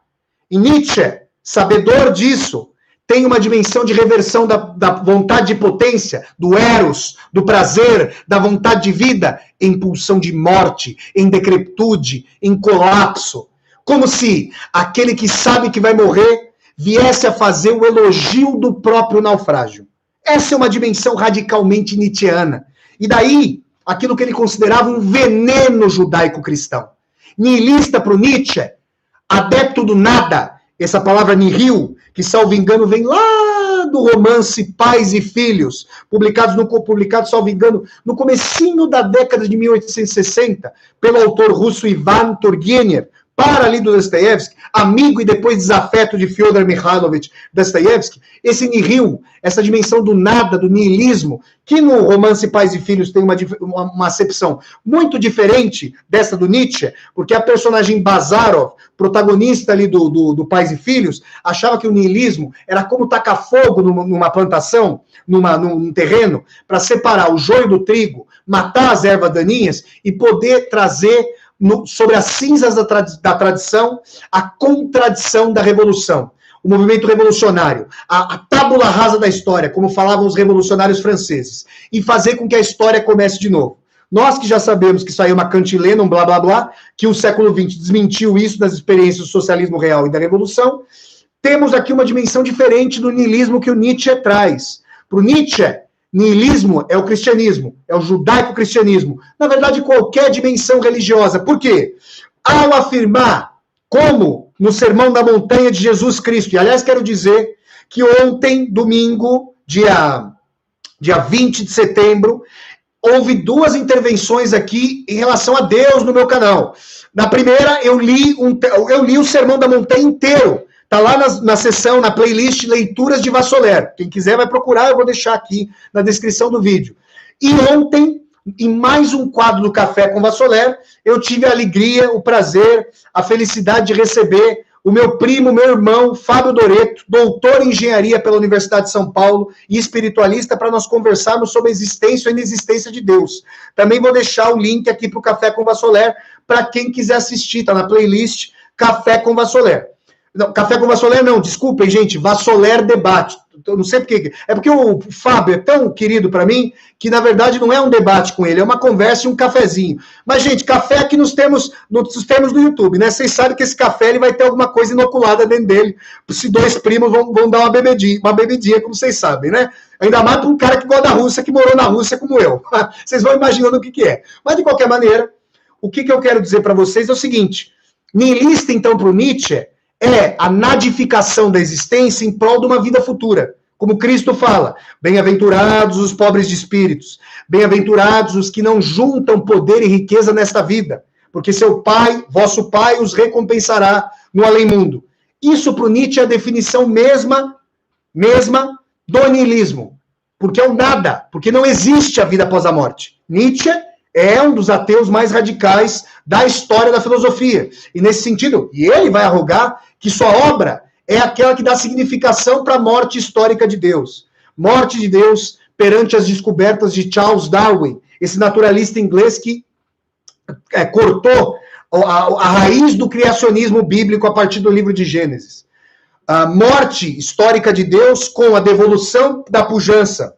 E Nietzsche, sabedor disso, tem uma dimensão de reversão da vontade de potência, do eros, do prazer, da vontade de vida, em pulsão de morte, em decrepitude, em colapso. Como se aquele que sabe que vai morrer viesse a fazer o elogio do próprio naufrágio. Essa é uma dimensão radicalmente nietzschiana. E daí, aquilo que ele considerava um veneno judaico-cristão. Nihilista para o Nietzsche, adepto do nada, essa palavra nihil, que, salvo engano, vem lá do romance Pais e Filhos, publicado, salvo engano, no comecinho da década de 1860, pelo autor russo Ivan Turgenev, para ali do Dostoiévski, amigo e depois desafeto de Fyodor Mikhailovich Dostoiévski, esse nihil, essa dimensão do nada, do nihilismo, que no romance Pais e Filhos tem uma acepção muito diferente dessa do Nietzsche, porque a personagem Bazarov, protagonista ali do Pais e Filhos, achava que o nihilismo era como tacar fogo numa plantação, num terreno, para separar o joio do trigo, matar as ervas daninhas e poder trazer sobre as cinzas da tradição, a contradição da revolução, o movimento revolucionário, a tábula rasa da história, como falavam os revolucionários franceses, e fazer com que a história comece de novo. Nós que já sabemos que isso aí é uma cantilena, um blá blá blá, que o século XX desmentiu isso das experiências do socialismo real e da revolução, temos aqui uma dimensão diferente do niilismo que o Nietzsche traz. Para o Nietzsche, niilismo é o cristianismo, é o judaico-cristianismo. Na verdade, qualquer dimensão religiosa. Por quê? Ao afirmar, como no Sermão da Montanha de Jesus Cristo, e aliás quero dizer que ontem, domingo, dia 20 de setembro, houve 2 intervenções aqui em relação a Deus no meu canal. Na primeira, eu li o Sermão da Montanha inteiro. Está lá na seção, na playlist Leituras de Vassoler. Quem quiser vai procurar, eu vou deixar aqui na descrição do vídeo. E ontem, em mais um quadro do Café com Vassoler, eu tive a alegria, o prazer, a felicidade de receber o meu primo, meu irmão, Fábio Doreto, doutor em engenharia pela Universidade de São Paulo e espiritualista, para nós conversarmos sobre a existência ou inexistência de Deus. Também vou deixar o link aqui para o Café com Vassoler, para quem quiser assistir, está na playlist Café com Vassoler. Não, Café com Vassoler não, desculpem, gente, Vassoler Debate. Eu não sei porquê. É porque o Fábio é tão querido para mim que, na verdade, não é um debate com ele, é uma conversa e um cafezinho. Mas, gente, café aqui nos termos do YouTube, né? Vocês sabem que esse café ele vai ter alguma coisa inoculada dentro dele. Se dois primos vão dar uma bebidinha, como vocês sabem, né? Ainda mais para um cara que gosta da Rússia, que morou na Rússia como eu. Vocês vão imaginando o que é. Mas, de qualquer maneira, o que eu quero dizer para vocês é o seguinte. Nihilista, então, para o Nietzsche, é a nadificação da existência em prol de uma vida futura. Como Cristo fala, bem-aventurados os pobres de espíritos, bem-aventurados os que não juntam poder e riqueza nesta vida, porque seu Pai, vosso Pai, os recompensará no além-mundo. Isso para o Nietzsche é a definição mesma do niilismo, porque é o nada, porque não existe a vida após a morte. Nietzsche é um dos ateus mais radicais da história da filosofia. E nesse sentido, e ele vai arrogar que sua obra é aquela que dá significação para a morte histórica de Deus. Morte de Deus perante as descobertas de Charles Darwin, esse naturalista inglês que cortou a raiz do criacionismo bíblico a partir do livro de Gênesis. A morte histórica de Deus com a devolução da pujança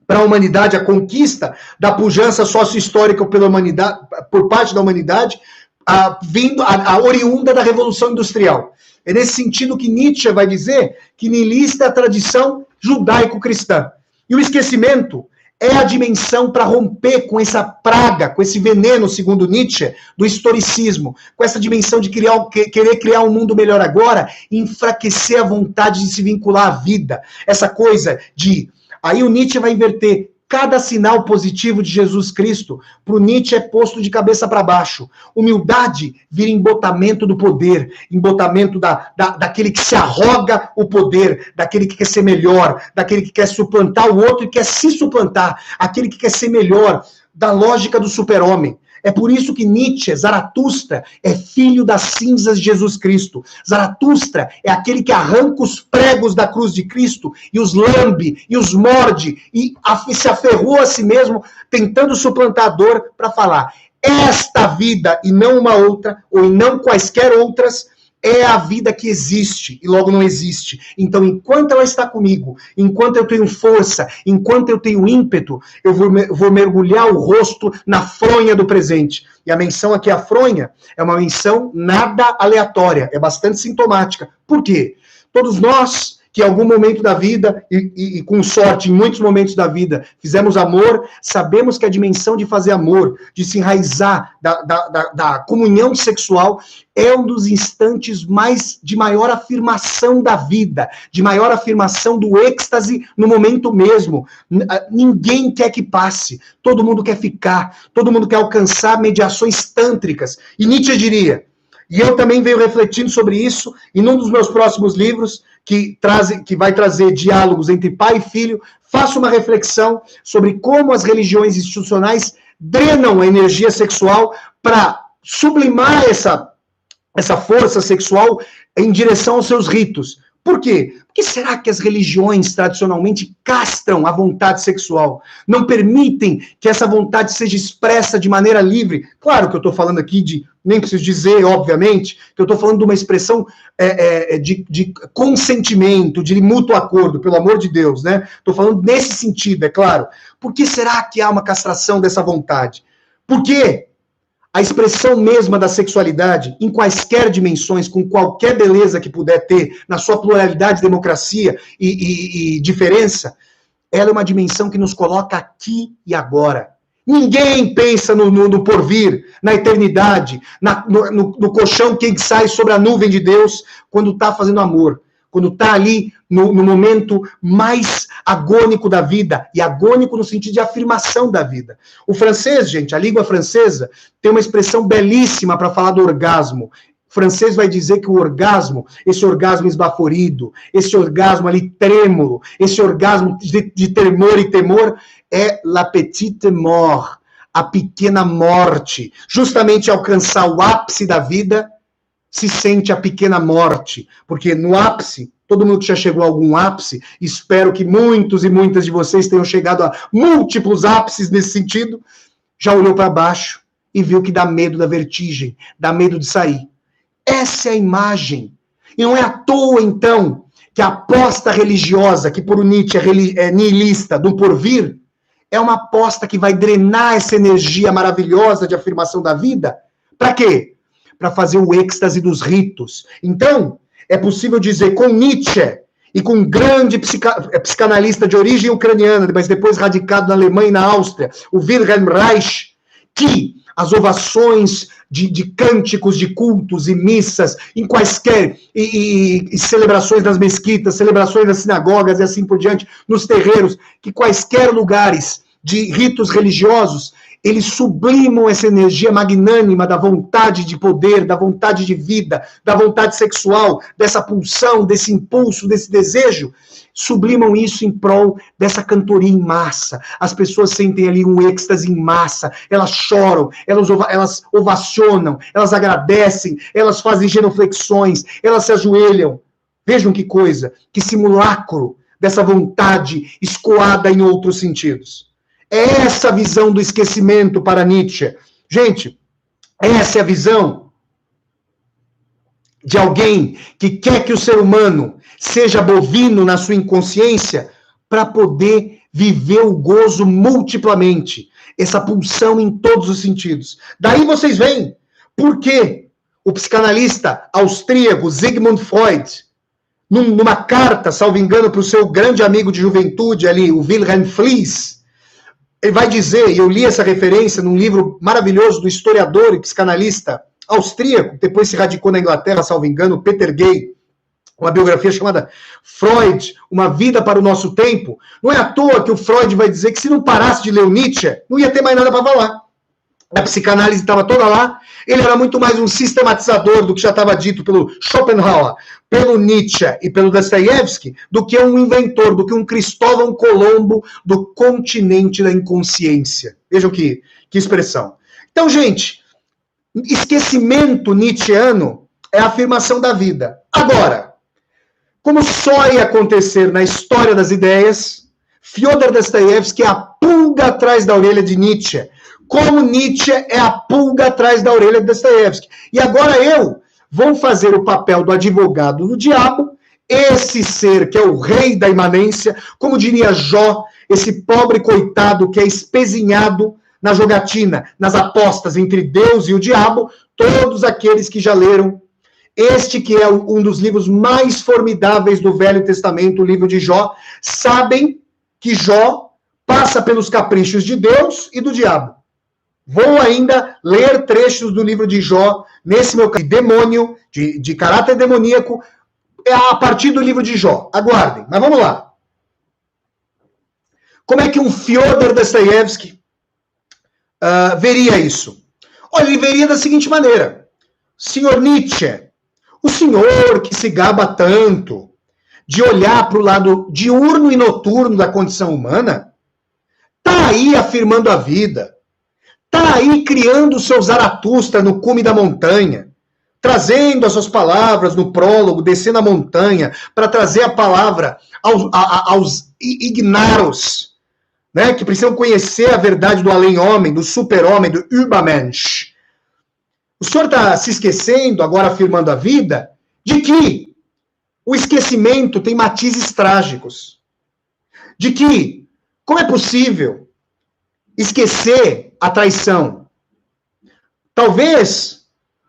para a humanidade, a conquista da pujança sócio-histórica pela humanidade, por parte da humanidade, vindo a oriunda da Revolução Industrial. É nesse sentido que Nietzsche vai dizer que nihilista é a tradição judaico-cristã. E o esquecimento é a dimensão para romper com essa praga, com esse veneno, segundo Nietzsche, do historicismo, com essa dimensão de querer criar um mundo melhor agora e enfraquecer a vontade de se vincular à vida. Essa coisa de... Aí o Nietzsche vai inverter. Cada sinal positivo de Jesus Cristo, para o Nietzsche, é posto de cabeça para baixo. Humildade vira embotamento do poder, embotamento daquele que se arroga o poder, daquele que quer ser melhor, daquele que quer suplantar o outro e quer se suplantar, aquele que quer ser melhor, da lógica do super-homem. É por isso que Nietzsche, Zaratustra, é filho das cinzas de Jesus Cristo. Zaratustra é aquele que arranca os pregos da cruz de Cristo e os lambe, e os morde, e se aferrou a si mesmo, tentando suplantar a dor para falar: esta vida e não uma outra, ou não quaisquer outras, é a vida que existe e logo não existe. Então, enquanto ela está comigo, enquanto eu tenho força, enquanto eu tenho ímpeto, eu vou mergulhar o rosto na fronha do presente. E a menção aqui à fronha é uma menção nada aleatória, é bastante sintomática. Por quê? Todos nós que em algum momento da vida, e com sorte, em muitos momentos da vida, fizemos amor, sabemos que a dimensão de fazer amor, de se enraizar da comunhão sexual, é um dos instantes de maior afirmação da vida, de maior afirmação do êxtase no momento mesmo. Ninguém quer que passe, todo mundo quer ficar, todo mundo quer alcançar mediações tântricas. E Nietzsche diria, e eu também venho refletindo sobre isso, e num dos meus próximos livros, que vai trazer diálogos entre pai e filho, faço uma reflexão sobre como as religiões institucionais drenam a energia sexual para sublimar essa força sexual em direção aos seus ritos. Por quê? Por que será que as religiões tradicionalmente castram a vontade sexual? Não permitem que essa vontade seja expressa de maneira livre? Claro que eu estou falando aqui nem preciso dizer, obviamente, que eu estou falando de uma expressão de consentimento, de mútuo acordo, pelo amor de Deus, né? Estou falando nesse sentido, é claro. Por que será que há uma castração dessa vontade? Por quê? A expressão mesma da sexualidade, em quaisquer dimensões, com qualquer beleza que puder ter, na sua pluralidade, democracia e diferença, ela é uma dimensão que nos coloca aqui e agora. Ninguém pensa no porvir, na eternidade, no colchão que sai sobre a nuvem de Deus, quando está fazendo amor. Quando está ali no momento mais agônico da vida, e agônico no sentido de afirmação da vida. O francês, gente, a língua francesa, tem uma expressão belíssima para falar do orgasmo. O francês vai dizer que o orgasmo, esse orgasmo esbaforido, esse orgasmo ali trêmulo, esse orgasmo de tremor e temor, é la petite mort, a pequena morte. Justamente alcançar o ápice da vida, se sente a pequena morte, porque no ápice, todo mundo que já chegou a algum ápice, espero que muitos e muitas de vocês tenham chegado a múltiplos ápices nesse sentido, já olhou para baixo e viu que dá medo da vertigem, dá medo de sair. Essa é a imagem. E não é à toa, então, que a aposta religiosa, que por Nietzsche é nihilista, do porvir, é uma aposta que vai drenar essa energia maravilhosa de afirmação da vida. Para quê? Para fazer o êxtase dos ritos. Então, é possível dizer com Nietzsche e com um grande psicanalista de origem ucraniana, mas depois radicado na Alemanha e na Áustria, o Wilhelm Reich, que as ovações de cânticos, de cultos e missas, em quaisquer e celebrações das mesquitas, celebrações das sinagogas e assim por diante, nos terreiros, que quaisquer lugares de ritos religiosos, eles sublimam essa energia magnânima da vontade de poder, da vontade de vida, da vontade sexual, dessa pulsão, desse impulso, desse desejo, sublimam isso em prol dessa cantoria em massa. As pessoas sentem ali um êxtase em massa, elas choram, elas ovacionam, elas agradecem, elas fazem genuflexões, elas se ajoelham. Vejam que coisa, que simulacro dessa vontade escoada em outros sentidos. É essa a visão do esquecimento para Nietzsche. Gente, essa é a visão de alguém que quer que o ser humano seja bovino na sua inconsciência para poder viver o gozo multiplamente. Essa pulsão em todos os sentidos. Daí vocês veem por que o psicanalista austríaco Sigmund Freud, numa carta, salvo engano, para o seu grande amigo de juventude ali, o Wilhelm Fliess, ele vai dizer, e eu li essa referência num livro maravilhoso do historiador e psicanalista austríaco, depois se radicou na Inglaterra, salvo engano, Peter Gay, uma biografia chamada Freud, Uma Vida para o Nosso Tempo. Não é à toa que o Freud vai dizer que se não parasse de ler o Nietzsche, não ia ter mais nada para falar. A psicanálise estava toda lá, ele era muito mais um sistematizador do que já estava dito pelo Schopenhauer, pelo Nietzsche e pelo Dostoiévski, do que um inventor, do que um Cristóvão Colombo do continente da inconsciência. Vejam que expressão. Então, gente, esquecimento nietzscheano é a afirmação da vida. Agora, como só ia acontecer na história das ideias, Fyodor Dostoiévski é a pulga atrás da orelha de Nietzsche, como Nietzsche é a pulga atrás da orelha de Dostoiévski. E agora eu vou fazer o papel do advogado do diabo, esse ser que é o rei da imanência, como diria Jó, esse pobre coitado que é espezinhado na jogatina, nas apostas entre Deus e o diabo, todos aqueles que já leram este que é um dos livros mais formidáveis do Velho Testamento, o livro de Jó, sabem que Jó passa pelos caprichos de Deus e do diabo. Vou ainda ler trechos do livro de Jó, nesse meu caso, demônio, de caráter demoníaco, a partir do livro de Jó. Aguardem, mas vamos lá. Como é que um Fyodor Dostoiévski veria isso? Olha, ele veria da seguinte maneira. Senhor Nietzsche, o senhor que se gaba tanto de olhar para o lado diurno e noturno da condição humana, está aí afirmando a vida, está aí criando o seu Zaratustra no cume da montanha, trazendo as suas palavras no prólogo, descendo a montanha, para trazer a palavra aos ignaros, né, que precisam conhecer a verdade do além-homem, do super-homem, do Übermensch. O senhor está se esquecendo, agora afirmando a vida, de que o esquecimento tem matizes trágicos. De que, como é possível esquecer a traição? Talvez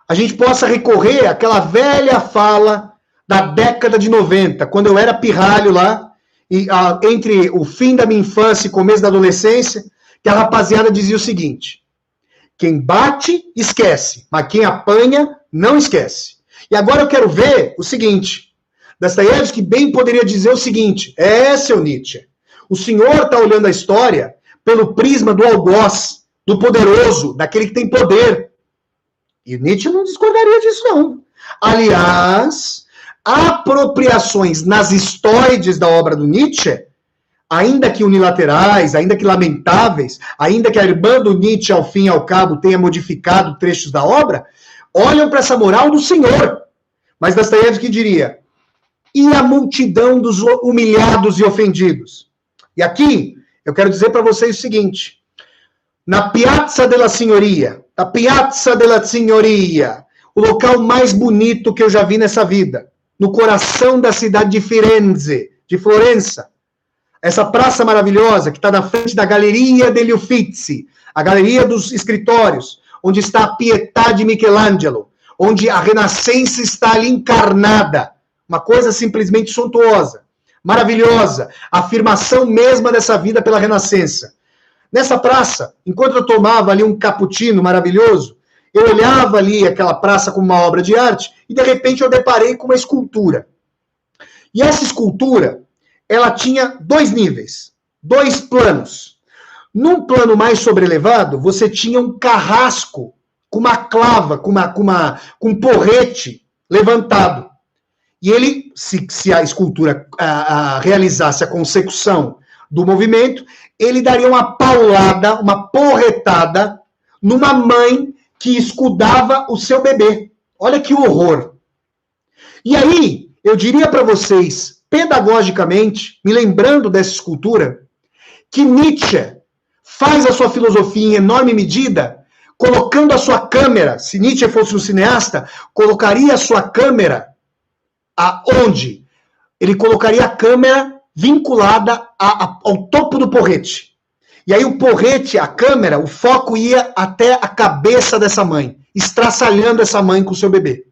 a gente possa recorrer àquela velha fala da década de 90, quando eu era pirralho lá, e, entre o fim da minha infância e começo da adolescência, que a rapaziada dizia o seguinte: quem bate, esquece, mas quem apanha, não esquece. E agora eu quero ver o seguinte, Dostoiévski bem poderia dizer o seguinte: seu Nietzsche, o senhor está olhando a história pelo prisma do algoz, do poderoso, daquele que tem poder. E Nietzsche não discordaria disso, não. Aliás, apropriações nazistoides da obra do Nietzsche, ainda que unilaterais, ainda que lamentáveis, ainda que a irmã do Nietzsche, ao fim e ao cabo, tenha modificado trechos da obra, olham para essa moral do Senhor. Mas Dostoiévski diria, e a multidão dos humilhados e ofendidos? E aqui, eu quero dizer para vocês o seguinte, na Piazza della Signoria, o local mais bonito que eu já vi nessa vida, no coração da cidade de Firenze, de Florença, essa praça maravilhosa que está na frente da Galleria degli Uffizi, a galeria dos escritórios, onde está a Pietà de Michelangelo, onde a Renascença está ali encarnada, uma coisa simplesmente suntuosa, maravilhosa, a afirmação mesma dessa vida pela Renascença. Nessa praça, enquanto eu tomava ali um cappuccino maravilhoso, eu olhava ali aquela praça como uma obra de arte e, de repente, eu deparei com uma escultura. E essa escultura, ela tinha 2 níveis, 2 planos. Num plano mais sobrelevado, você tinha um carrasco com uma clava, com um porrete levantado. E ele, se a escultura realizasse a consecução do movimento, ele daria uma paulada, uma porretada numa mãe que escudava o seu bebê. Olha que horror. E aí, eu diria para vocês, pedagogicamente, me lembrando dessa escultura, que Nietzsche faz a sua filosofia em enorme medida, colocando a sua câmera, se Nietzsche fosse um cineasta, colocaria a sua câmera aonde? Ele colocaria a câmera vinculada ao topo do porrete. E aí o porrete, a câmera, o foco ia até a cabeça dessa mãe, estraçalhando essa mãe com o seu bebê.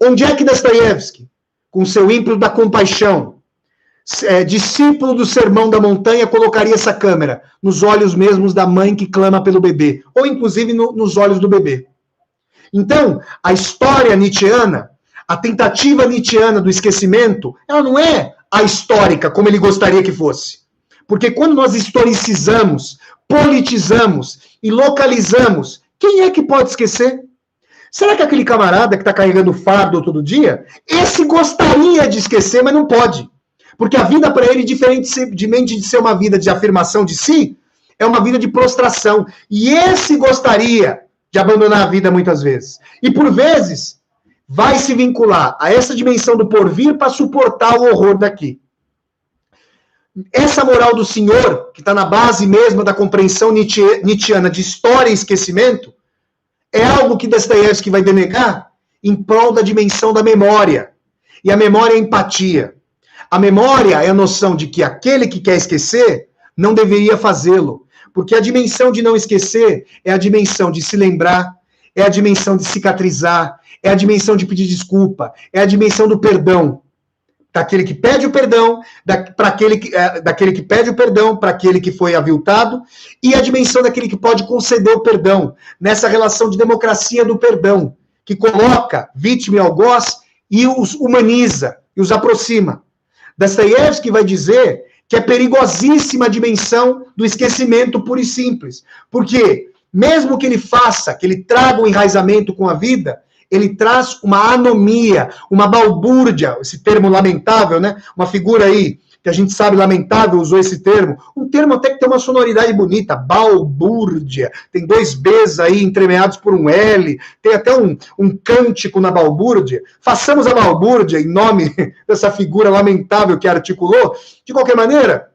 Onde é que Dostoiévski, com seu ímpeto da compaixão, discípulo do Sermão da Montanha, colocaria essa câmera? Nos olhos mesmos da mãe que clama pelo bebê, ou inclusive nos olhos do bebê. Então, a história nietzschiana, a tentativa nietzschiana do esquecimento, ela não é a histórica, como ele gostaria que fosse. Porque quando nós historicizamos, politizamos e localizamos, quem é que pode esquecer? Será que aquele camarada que está carregando fardo todo dia, esse gostaria de esquecer, mas não pode? Porque a vida para ele, diferentemente de ser uma vida de afirmação de si, é uma vida de prostração. E esse gostaria de abandonar a vida muitas vezes. E por vezes, vai se vincular a essa dimensão do porvir para suportar o horror daqui. Essa moral do Senhor, que está na base mesmo da compreensão nietzschiana de história e esquecimento, é algo que Dostoiévski vai denegar em prol da dimensão da memória. E a memória é empatia. A memória é a noção de que aquele que quer esquecer não deveria fazê-lo. Porque a dimensão de não esquecer é a dimensão de se lembrar, é a dimensão de cicatrizar, é a dimensão de pedir desculpa, é a dimensão do perdão. Daquele que pede o perdão, daquele que pede o perdão para aquele que foi aviltado, e a dimensão daquele que pode conceder o perdão, nessa relação de democracia do perdão, que coloca vítima e algoz e os humaniza, e os aproxima. Dostoiévski vai dizer que é perigosíssima a dimensão do esquecimento puro e simples, porque mesmo que ele faça, que ele traga um enraizamento com a vida, ele traz uma anomia, uma balbúrdia, esse termo lamentável, né? Uma figura aí, que a gente sabe lamentável, usou esse termo. Um termo até que tem uma sonoridade bonita, balbúrdia. Tem 2 Bs aí entremeados por um L, tem até um cântico na balbúrdia. Façamos a balbúrdia em nome dessa figura lamentável que articulou. De qualquer maneira,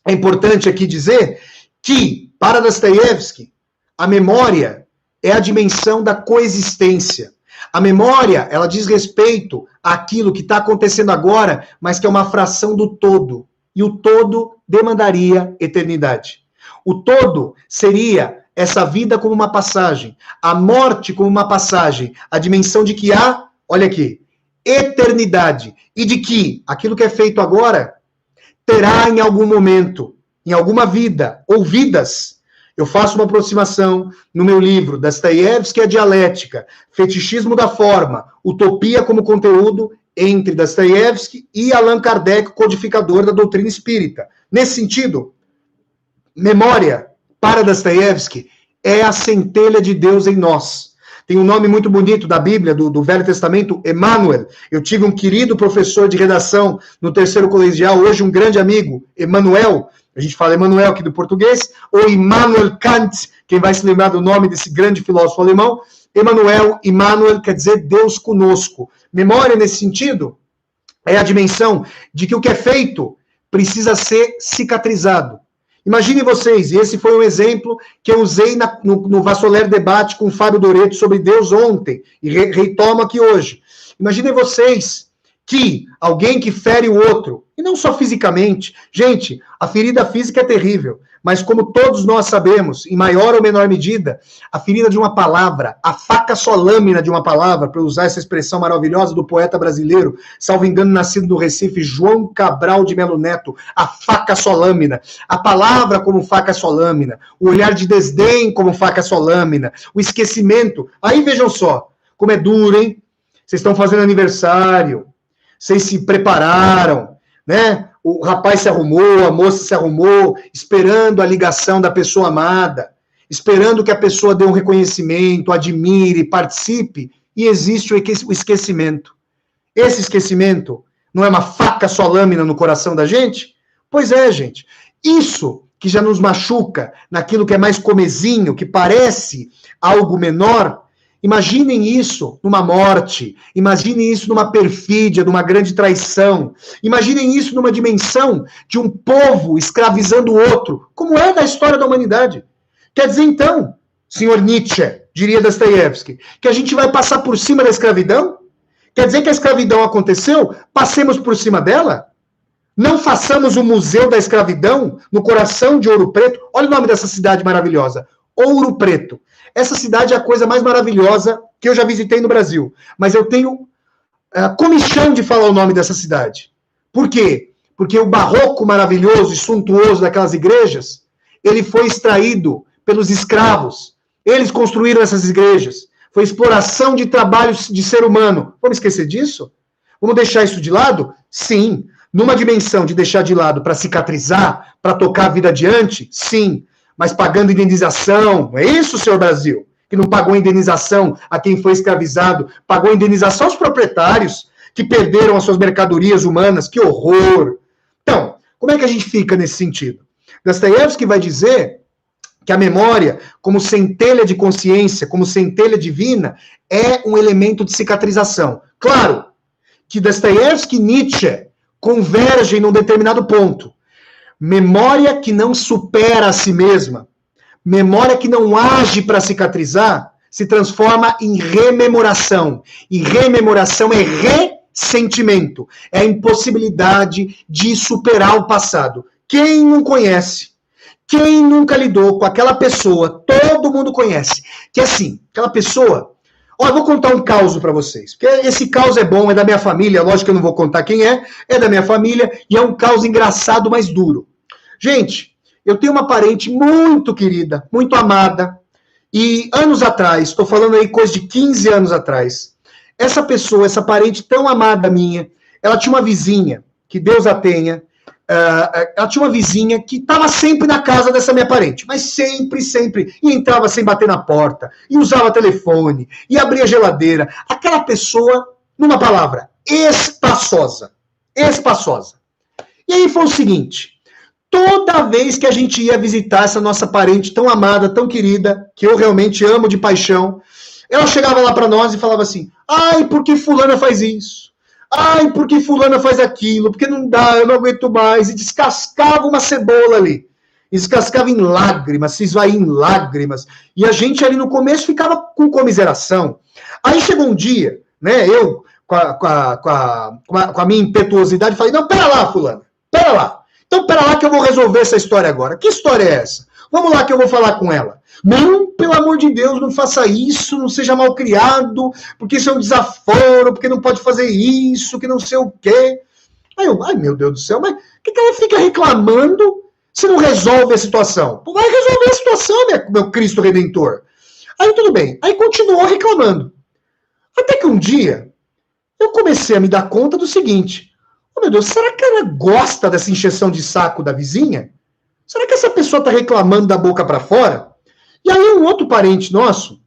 é importante aqui dizer que, para Dostoiévski, a memória é a dimensão da coexistência. A memória, ela diz respeito àquilo que está acontecendo agora, mas que é uma fração do todo. E o todo demandaria eternidade. O todo seria essa vida como uma passagem, a morte como uma passagem, a dimensão de que há, olha aqui, eternidade. E de que aquilo que é feito agora terá em algum momento, em alguma vida, ou vidas. Eu faço uma aproximação no meu livro, Dostoiévski e a Dialética, Fetichismo da Forma, Utopia como Conteúdo, entre Dostoiévski e Allan Kardec, codificador da doutrina espírita. Nesse sentido, memória, para Dostoiévski, é a centelha de Deus em nós. Tem um nome muito bonito da Bíblia, do Velho Testamento, Emmanuel. Eu tive um querido professor de redação no 3º colegial, hoje um grande amigo, Emmanuel. A gente fala Emmanuel aqui do português, ou Immanuel Kant, Quem vai se lembrar do nome desse grande filósofo alemão? Emmanuel quer dizer Deus conosco. Memória, nesse sentido, é a dimensão de que o que é feito precisa ser cicatrizado. Imaginem vocês, e esse foi um exemplo que eu usei no Vassoler Debate com o Fábio Doreto sobre Deus ontem, e retomo aqui hoje. Imaginem vocês que alguém que fere o outro, e não só fisicamente, gente, a ferida física é terrível, mas como todos nós sabemos, em maior ou menor medida, a ferida de uma palavra, a faca só lâmina de uma palavra, para usar essa expressão maravilhosa do poeta brasileiro, salvo engano, nascido no Recife, João Cabral de Melo Neto, a faca só lâmina, a palavra como faca só lâmina, o olhar de desdém como faca só lâmina, o esquecimento. Aí vejam só, como é duro, hein? Vocês estão fazendo aniversário, vocês se prepararam, né? O rapaz se arrumou, a moça se arrumou, esperando a ligação da pessoa amada, esperando que a pessoa dê um reconhecimento, admire, participe, e existe o esquecimento. Esse esquecimento não é uma faca só lâmina no coração da gente? Pois é, gente. Isso que já nos machuca naquilo que é mais comezinho, que parece algo menor. Imaginem isso numa morte, imaginem isso numa perfídia, numa grande traição, imaginem isso numa dimensão de um povo escravizando o outro, como é na história da humanidade. Quer dizer, então, senhor Nietzsche, diria Dostoiévski, que a gente vai passar por cima da escravidão? Quer dizer que a escravidão aconteceu? Passemos por cima dela? Não façamos o museu da escravidão no coração de Ouro Preto? Olha o nome dessa cidade maravilhosa, Ouro Preto. Essa cidade é a coisa mais maravilhosa que eu já visitei no Brasil. Mas eu tenho comichão de falar o nome dessa cidade. Por quê? Porque o barroco maravilhoso e suntuoso daquelas igrejas, ele foi extraído pelos escravos. Eles construíram essas igrejas. Foi exploração de trabalhos de ser humano. Vamos esquecer disso? Vamos deixar isso de lado? Sim. Numa dimensão de deixar de lado para cicatrizar, para tocar a vida adiante? Sim. Mas pagando indenização, não é isso, senhor Brasil? Que não pagou indenização a quem foi escravizado, pagou indenização aos proprietários que perderam as suas mercadorias humanas, que horror! Então, como é que a gente fica nesse sentido? Dostoiévski vai dizer que a memória, como centelha de consciência, como centelha divina, é um elemento de cicatrização. Claro que Dostoiévski e Nietzsche convergem num determinado ponto. Memória que não supera a si mesma, memória que não age para cicatrizar, se transforma em rememoração. E rememoração é ressentimento, é a impossibilidade de superar o passado. Quem não conhece, quem nunca lidou com aquela pessoa, todo mundo conhece, que assim, aquela pessoa... Olha, eu vou contar um caos para vocês, porque esse caos é bom, é da minha família, lógico que eu não vou contar quem é da minha família, e é um caos engraçado, mas duro. Gente, eu tenho uma parente muito querida, muito amada, e anos atrás, estou falando aí coisa de 15 anos atrás, essa pessoa, essa parente tão amada minha, ela tinha uma vizinha, que Deus a tenha, ela tinha uma vizinha que estava sempre na casa dessa minha parente, mas sempre, e entrava sem bater na porta, e usava telefone, e abria a geladeira. Aquela pessoa, numa palavra, espaçosa. E aí foi o seguinte, toda vez que a gente ia visitar essa nossa parente tão amada, tão querida, que eu realmente amo de paixão, ela chegava lá para nós e falava assim, ai, por que fulana faz isso? Ai, porque fulana faz aquilo, porque não dá, eu não aguento mais. E descascava uma cebola ali. Descascava em lágrimas, se esvaía em lágrimas. E a gente ali no começo ficava com comiseração. Aí chegou um dia, né, eu, com a minha impetuosidade, falei, não, pera lá, fulana, pera lá. Então, pera lá que eu vou resolver essa história agora. Que história é essa? Vamos lá que eu vou falar com ela. Não, pelo amor de Deus, não faça isso, não seja mal criado, porque isso é um desaforo, porque não pode fazer isso, que não sei o quê. Aí eu, ai meu Deus do céu, mas o que ela fica reclamando se não resolve a situação? Vai resolver a situação, meu Cristo Redentor. Aí tudo bem, aí continuou reclamando. Até que um dia, eu comecei a me dar conta do seguinte, oh meu Deus, será que ela gosta dessa encheção de saco da vizinha? Será que essa pessoa está reclamando da boca para fora? E aí um outro parente nosso,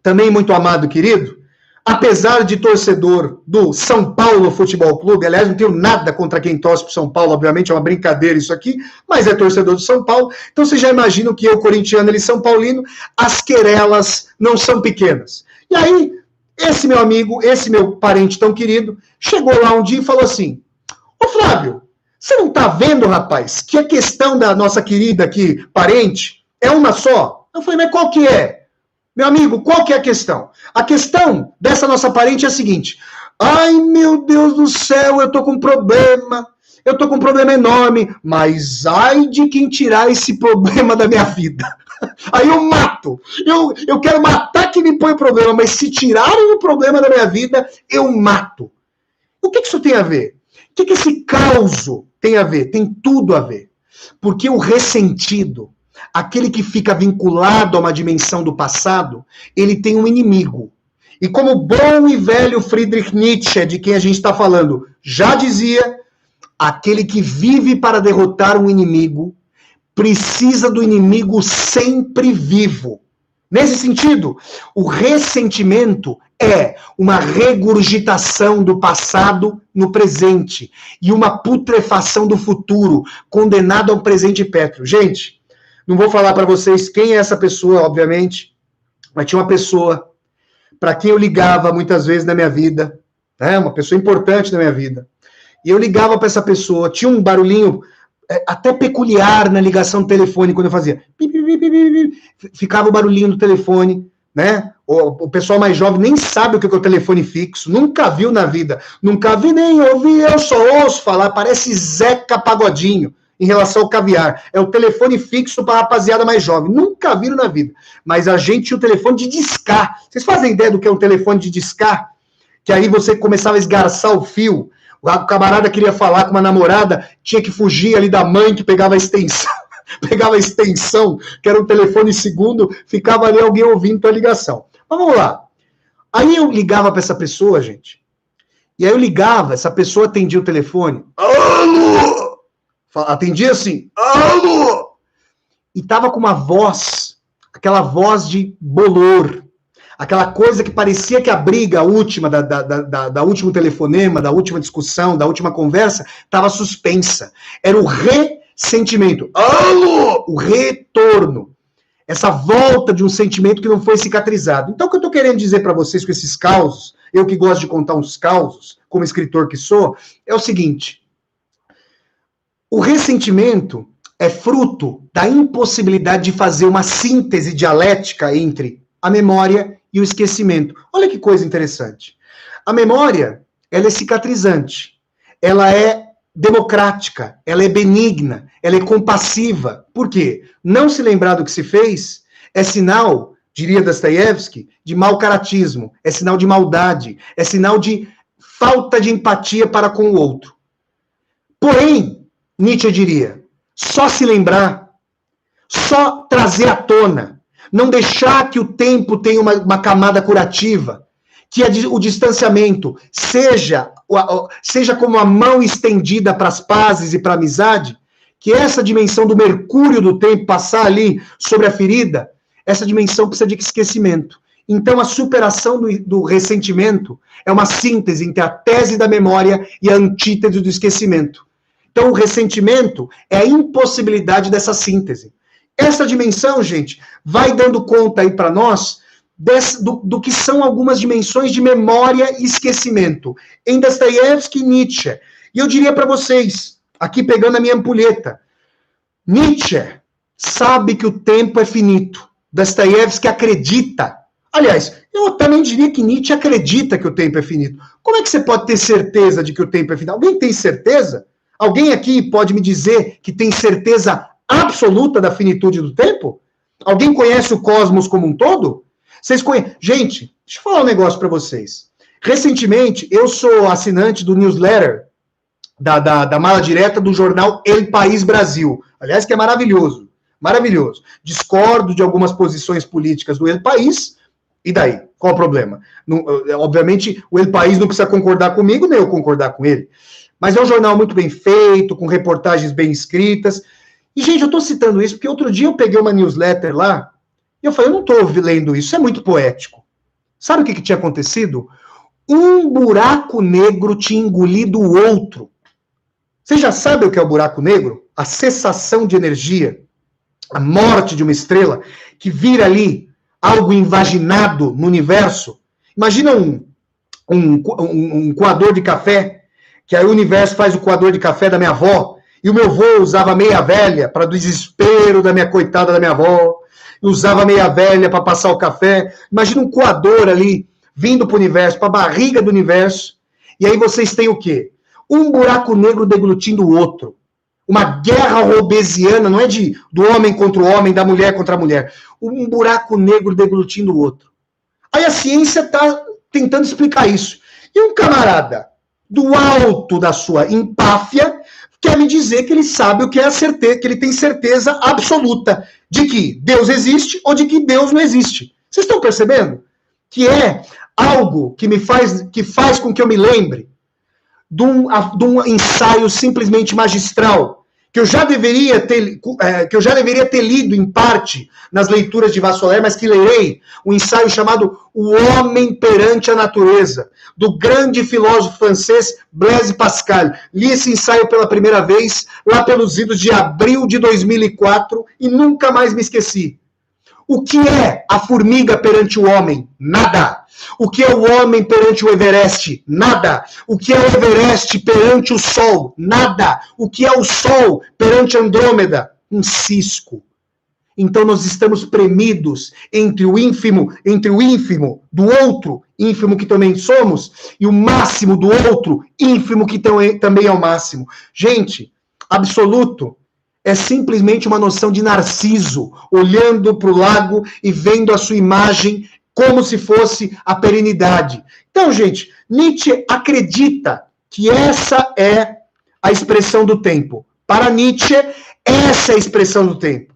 também muito amado e querido, apesar de torcedor do São Paulo Futebol Clube, aliás, não tenho nada contra quem torce pro São Paulo, obviamente é uma brincadeira isso aqui, mas é torcedor do São Paulo, então vocês já imaginam que eu, corintiano, ele São Paulino, as querelas não são pequenas. E aí, esse meu amigo, esse meu parente tão querido, chegou lá um dia e falou assim, ô Flávio, você não tá vendo, rapaz, que a questão da nossa querida aqui, parente, é uma só? Eu falei, mas qual que é? Meu amigo, qual que é a questão? A questão dessa nossa parente é a seguinte, ai meu Deus do céu, eu tô com um problema enorme, mas ai de quem tirar esse problema da minha vida. Aí eu mato, eu quero matar quem me põe problema, mas se tirarem o problema da minha vida, eu mato. O que isso tem a ver? O que esse caos tem a ver? Tem tudo a ver. Porque o ressentido, aquele que fica vinculado a uma dimensão do passado, ele tem um inimigo. E como bom e velho Friedrich Nietzsche, de quem a gente está falando, já dizia, aquele que vive para derrotar um inimigo, precisa do inimigo sempre vivo. Nesse sentido, o ressentimento é uma regurgitação do passado no presente e uma putrefação do futuro, condenado a um presente pétreo. Gente, não vou falar para vocês quem é essa pessoa, obviamente, mas tinha uma pessoa para quem eu ligava muitas vezes na minha vida, né, uma pessoa importante na minha vida, e eu ligava para essa pessoa, tinha um barulhinho até peculiar na ligação do telefone, quando eu fazia, ficava o barulhinho do telefone, né? O pessoal mais jovem nem sabe o que é o telefone fixo, nunca viu na vida, nunca vi nem ouvi, eu só ouço falar, parece Zeca Pagodinho em relação ao caviar. É o telefone fixo para a rapaziada mais jovem, nunca viram na vida. Mas a gente tinha o telefone de discar. Vocês fazem ideia do que é um telefone de discar? Que aí você começava a esgarçar o fio, o camarada queria falar com uma namorada, tinha que fugir ali da mãe que pegava a extensão, que era um telefone segundo, ficava ali alguém ouvindo a ligação. Mas vamos lá. Aí eu ligava para essa pessoa, gente, e aí eu ligava, essa pessoa atendia o telefone, alô! Atendia assim, alô! E tava com uma voz, aquela voz de bolor, aquela coisa que parecia que a briga última, da último telefonema, da última discussão, da última conversa, estava suspensa. Era o ressentimento. Alô! O retorno. Essa volta de um sentimento que não foi cicatrizado. Então, o que eu estou querendo dizer para vocês com esses causos, eu que gosto de contar uns causos, como escritor que sou, é o seguinte. O ressentimento é fruto da impossibilidade de fazer uma síntese dialética entre a memória e o esquecimento. Olha que coisa interessante. A memória, ela é cicatrizante, ela é democrática, ela é benigna, ela é compassiva. Por quê? Não se lembrar do que se fez é sinal, diria Dostoiévski, de mau caratismo, é sinal de maldade, é sinal de falta de empatia para com o outro. Porém, Nietzsche diria, só se lembrar, só trazer à tona, não deixar que o tempo tenha uma camada curativa, que o distanciamento seja como a mão estendida para as pazes e para a amizade, que essa dimensão do mercúrio do tempo passar ali sobre a ferida, essa dimensão precisa de esquecimento. Então, a superação do ressentimento é uma síntese entre a tese da memória e a antítese do esquecimento. Então, o ressentimento é a impossibilidade dessa síntese. Essa dimensão, gente, vai dando conta aí para nós do que são algumas dimensões de memória e esquecimento. Em Dostoiévski e Nietzsche. E eu diria para vocês, aqui pegando a minha ampulheta, Nietzsche sabe que o tempo é finito. Dostoiévski acredita. Aliás, eu também diria que Nietzsche acredita que o tempo é finito. Como é que você pode ter certeza de que o tempo é finito? Alguém tem certeza? Alguém aqui pode me dizer que tem certeza absoluta da finitude do tempo? Alguém conhece o cosmos como um todo? Vocês conhecem? Gente, deixa eu falar um negócio para vocês. Recentemente, eu sou assinante do newsletter da mala direta do jornal El País Brasil. Aliás, que é maravilhoso. Maravilhoso. Discordo de algumas posições políticas do El País. E daí? Qual o problema? Não, obviamente, o El País não precisa concordar comigo, nem eu concordar com ele. Mas é um jornal muito bem feito, com reportagens bem escritas. E, gente, eu estou citando isso porque outro dia eu peguei uma newsletter lá e eu falei, eu não estou lendo isso é muito poético. Sabe o que tinha acontecido? Um buraco negro tinha engolido o outro. Você já sabe o que é o buraco negro? A cessação de energia, a morte de uma estrela, que vira ali algo invaginado no universo. Imagina um coador de café, que aí o universo faz o coador de café da minha avó, e o meu avô usava meia velha para desespero da minha coitada da minha avó, usava meia velha para passar o café. Imagina um coador ali, vindo para o universo, para a barriga do universo, e aí vocês têm o quê? Um buraco negro deglutindo o outro. Uma guerra robesiana, não é do homem contra o homem, da mulher contra a mulher. Um buraco negro deglutindo o outro. Aí a ciência está tentando explicar isso. E um camarada, do alto da sua empáfia, quer me dizer que ele sabe o que é a certeza, que ele tem certeza absoluta de que Deus existe ou de que Deus não existe. Vocês estão percebendo? Que é algo que faz com que eu me lembre de um ensaio simplesmente magistral, que eu já deveria ter lido em parte nas leituras de Vassoler, mas que lerei, um ensaio chamado O Homem Perante a Natureza, do grande filósofo francês Blaise Pascal. Li esse ensaio pela primeira vez lá pelos idos de abril de 2004 e nunca mais me esqueci. O que é a formiga perante o homem? Nada. O que é o homem perante o Everest? Nada. O que é o Everest perante o Sol? Nada. O que é o Sol perante Andrômeda? Um cisco. Então nós estamos premidos entre o ínfimo do outro, ínfimo que também somos, e o máximo do outro, ínfimo que também é o máximo. Gente, absoluto é simplesmente uma noção de Narciso, olhando para o lago e vendo a sua imagem como se fosse a perenidade. Então, gente, Nietzsche acredita que essa é a expressão do tempo. Para Nietzsche, essa é a expressão do tempo.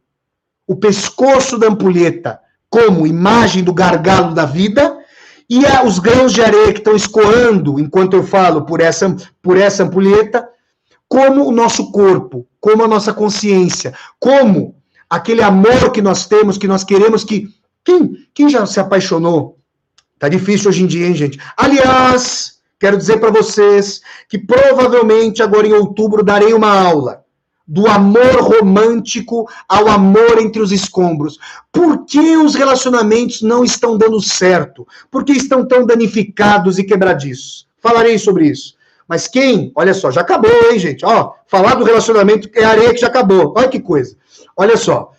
O pescoço da ampulheta como imagem do gargalo da vida e os grãos de areia que estão escoando, enquanto eu falo, por essa ampulheta, como o nosso corpo, como a nossa consciência, como aquele amor que nós temos, que nós queremos que... Quem já se apaixonou? Tá difícil hoje em dia, hein, gente? Aliás, quero dizer para vocês que provavelmente agora em outubro darei uma aula do amor romântico ao amor entre os escombros. Por que os relacionamentos não estão dando certo? Por que estão tão danificados e quebradiços? Falarei sobre isso. Mas olha só, já acabou, hein, gente? Ó, falar do relacionamento é areia que já acabou. Olha que coisa. Olha só.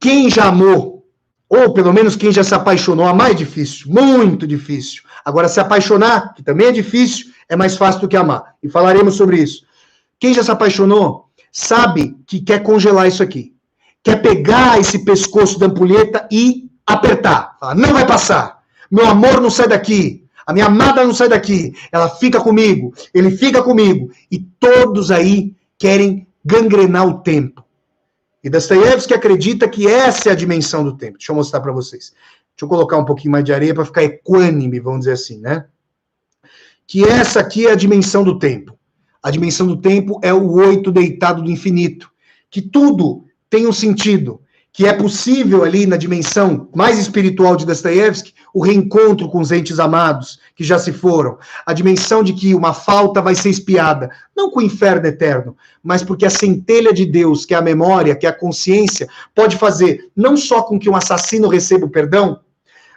Quem já amou, ou pelo menos quem já se apaixonou, amar é difícil, muito difícil. Agora, se apaixonar, que também é difícil, é mais fácil do que amar. E falaremos sobre isso. Quem já se apaixonou, sabe que quer congelar isso aqui. Quer pegar esse pescoço da ampulheta e apertar. Fala, não vai passar. Meu amor não sai daqui. A minha amada não sai daqui. Ela fica comigo. Ele fica comigo. E todos aí querem gangrenar o tempo. E Dostoiévski acredita que essa é a dimensão do tempo. Deixa eu mostrar para vocês. Deixa eu colocar um pouquinho mais de areia para ficar equânime, vamos dizer assim, né? Que essa aqui é a dimensão do tempo. A dimensão do tempo é o 8 deitado do infinito. Que tudo tem um sentido. Que é possível ali na dimensão mais espiritual de Dostoiévski o reencontro com os entes amados que já se foram. A dimensão de que uma falta vai ser expiada. Não com o inferno eterno, mas porque a centelha de Deus, que é a memória, que é a consciência, pode fazer não só com que um assassino receba o perdão,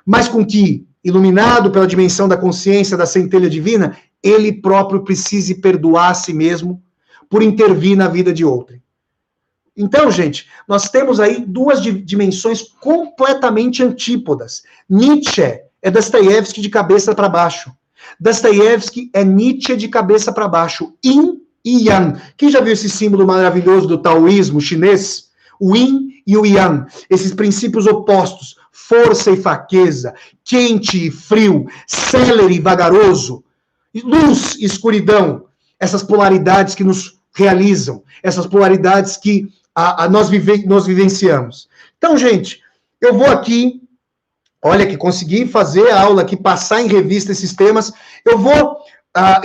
mas com que, iluminado pela dimensão da consciência, da centelha divina, ele próprio precise perdoar a si mesmo por intervir na vida de outrem. Então, gente, nós temos aí duas dimensões completamente antípodas. Nietzsche é Dostoiévski de cabeça para baixo. Dostoiévski é Nietzsche de cabeça para baixo. Yin e Yang. Quem já viu esse símbolo maravilhoso do taoísmo chinês? O Yin e o Yang. Esses princípios opostos. Força e fraqueza. Quente e frio. Célere e vagaroso. Luz e escuridão. Essas polaridades que nos realizam. Essas polaridades que nós vivenciamos. Então, gente, eu vou aqui, olha que consegui fazer a aula aqui, passar em revista esses temas. Eu vou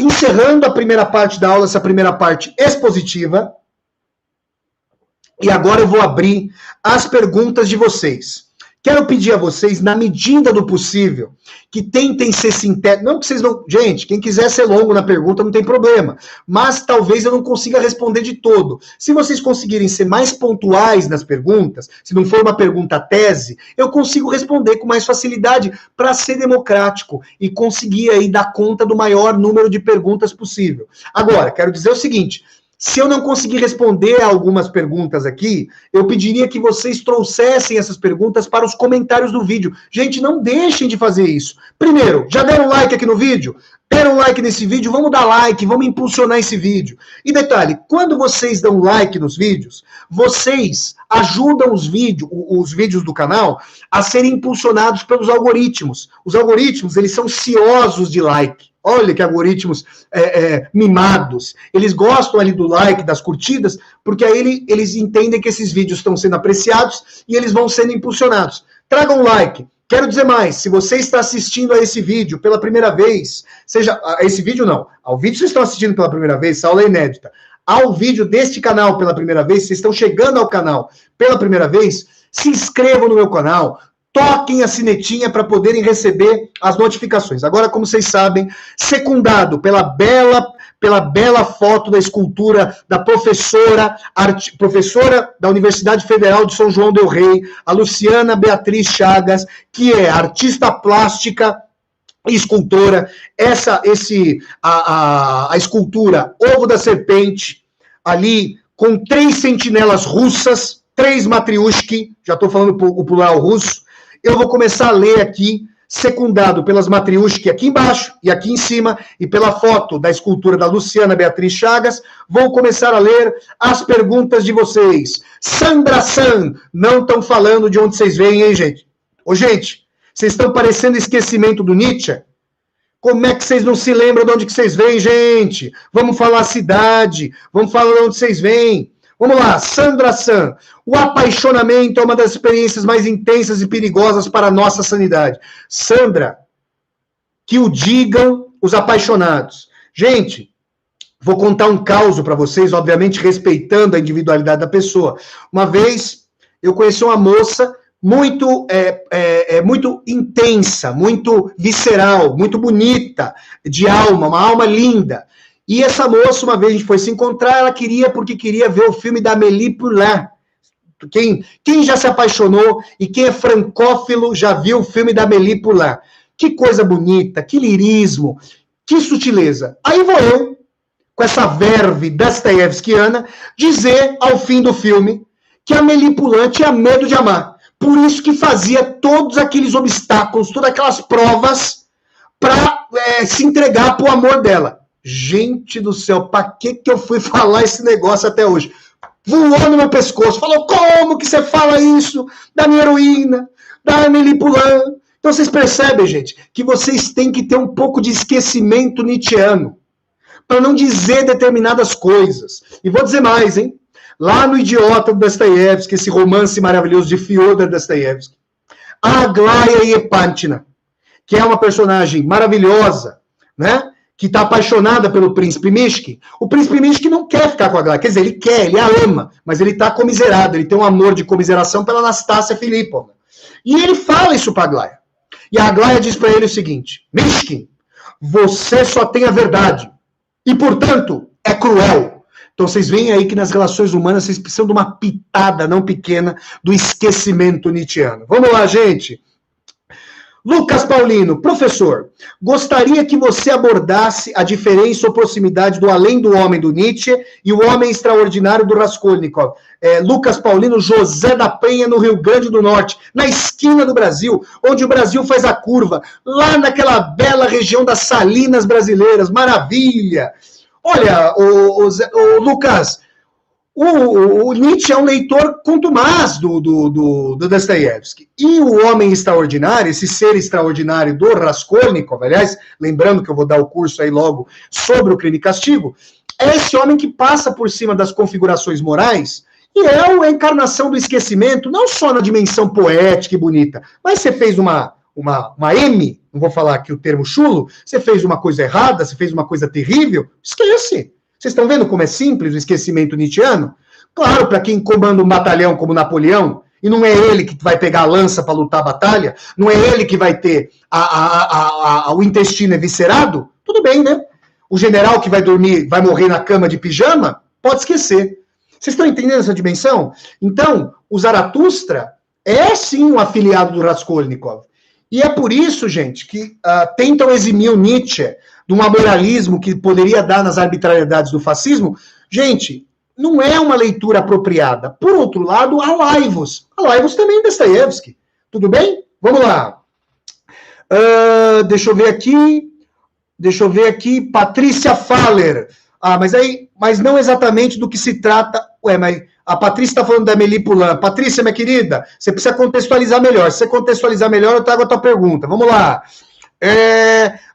encerrando a primeira parte da aula, essa primeira parte expositiva, e agora eu vou abrir as perguntas de vocês. Quero pedir a vocês, na medida do possível, que tentem ser sintéticos. Não que vocês não... Gente, quem quiser ser longo na pergunta, não tem problema. Mas talvez eu não consiga responder de todo. Se vocês conseguirem ser mais pontuais nas perguntas, se não for uma pergunta tese, eu consigo responder com mais facilidade para ser democrático e conseguir aí dar conta do maior número de perguntas possível. Agora, quero dizer o seguinte... Se eu não conseguir responder a algumas perguntas aqui, eu pediria que vocês trouxessem essas perguntas para os comentários do vídeo. Gente, não deixem de fazer isso. Primeiro, já deram like aqui no vídeo? Deram like nesse vídeo? Vamos dar like, vamos impulsionar esse vídeo. E detalhe, quando vocês dão like nos vídeos, vocês ajudam os vídeos do canal a serem impulsionados pelos algoritmos. Os algoritmos, eles são ciosos de like. Olha que algoritmos mimados. Eles gostam ali do like, das curtidas, porque aí eles entendem que esses vídeos estão sendo apreciados e eles vão sendo impulsionados. Tragam um like. Quero dizer mais, se você está assistindo a esse vídeo pela primeira vez, seja, a esse vídeo não, ao vídeo vocês estão assistindo pela primeira vez, essa aula é inédita. Ao vídeo deste canal pela primeira vez, vocês estão chegando ao canal pela primeira vez, se inscrevam no meu canal, toquem a sinetinha para poderem receber as notificações. Agora, como vocês sabem, secundado pela bela foto da escultura da professora da Universidade Federal de São João del Rei, a Luciana Beatriz Chagas, que é artista plástica e escultora. A escultura Ovo da Serpente, ali com 3 sentinelas russas, 3 matriushki, já estou falando o plural russo. Eu vou começar a ler aqui, secundado pelas matriushki aqui embaixo e aqui em cima, e pela foto da escultura da Luciana Beatriz Chagas, vou começar a ler as perguntas de vocês. Sandra San, não estão falando de onde vocês vêm, hein, gente? Ô, gente, vocês estão parecendo esquecimento do Nietzsche? Como é que vocês não se lembram de onde que vocês vêm, gente? Vamos falar a cidade, vamos falar de onde vocês vêm. Vamos lá, Sandra San. O apaixonamento é uma das experiências mais intensas e perigosas para a nossa sanidade. Sandra, que o digam os apaixonados. Gente, vou contar um caso para vocês, obviamente respeitando a individualidade da pessoa. Uma vez, eu conheci uma moça muito intensa, muito visceral, muito bonita, de alma, uma alma linda. E essa moça, uma vez a gente foi se encontrar, ela porque queria ver o filme da Amélie Poulain. Quem já se apaixonou e quem é francófilo já viu o filme da Amélie Poulain. Que coisa bonita, que lirismo, que sutileza. Aí vou eu, com essa verve dostoiévskiana, dizer ao fim do filme que a Amélie Poulain tinha medo de amar. Por isso que fazia todos aqueles obstáculos, todas aquelas provas para se entregar para o amor dela. Gente do céu, para que eu fui falar esse negócio até hoje? Voou no meu pescoço, falou, como que você fala isso da minha heroína, da Amélie Poulain? Então vocês percebem, gente, que vocês têm que ter um pouco de esquecimento nietzschiano, para não dizer determinadas coisas. E vou dizer mais, hein? Lá no Idiota do Dostoiévski, esse romance maravilhoso de Fyodor Dostoiévski, a Aglaya Yepantina, que é uma personagem maravilhosa, né? Que está apaixonada pelo príncipe Mishkin. O príncipe Mishkin não quer ficar com a Aglaya, quer dizer, ele quer, ele a ama, mas ele está comiserado, ele tem um amor de comiseração pela Anastácia Filipovna. E ele fala isso para a Aglaya. E a Aglaya diz para ele o seguinte, Mishkin, você só tem a verdade, e, portanto, é cruel. Então, vocês veem aí que nas relações humanas vocês precisam de uma pitada não pequena do esquecimento nietzschiano. Vamos lá, gente. Lucas Paulino, professor, gostaria que você abordasse a diferença ou proximidade do Além do Homem do Nietzsche e o Homem Extraordinário do Raskolnikov. Lucas Paulino, José da Penha, no Rio Grande do Norte, na esquina do Brasil, onde o Brasil faz a curva, lá naquela bela região das Salinas brasileiras, maravilha! Olha, o Lucas, o Nietzsche é um leitor contumaz do Dostoiévski. E o Homem Extraordinário, esse ser extraordinário do Raskolnikov, aliás, lembrando que eu vou dar o curso aí logo sobre o Crime e Castigo, é esse homem que passa por cima das configurações morais e é a encarnação do esquecimento, não só na dimensão poética e bonita, mas você fez uma M, não vou falar aqui o termo chulo, você fez uma coisa errada, você fez uma coisa terrível, esquece. Vocês estão vendo como é simples o esquecimento nietzschiano? Claro, para quem comanda um batalhão como Napoleão, e não é ele que vai pegar a lança para lutar a batalha, não é ele que vai ter o intestino eviscerado, tudo bem, né? O general que vai dormir, vai morrer na cama de pijama, pode esquecer. Vocês estão entendendo essa dimensão? Então, o Zaratustra é sim um afiliado do Raskolnikov. E é por isso, gente, que tentam eximir o Nietzsche de um amoralismo que poderia dar nas arbitrariedades do fascismo. Gente, não é uma leitura apropriada. Por outro lado, há Laivos. Há Laivos também Dostoiévski. Tudo bem? Vamos lá. Deixa eu ver aqui. Patrícia Faller. Mas não exatamente do que se trata. Mas a Patrícia está falando da Amélie Poulain. Patrícia, minha querida, você precisa contextualizar melhor. Se você contextualizar melhor, eu trago a tua pergunta. Vamos lá.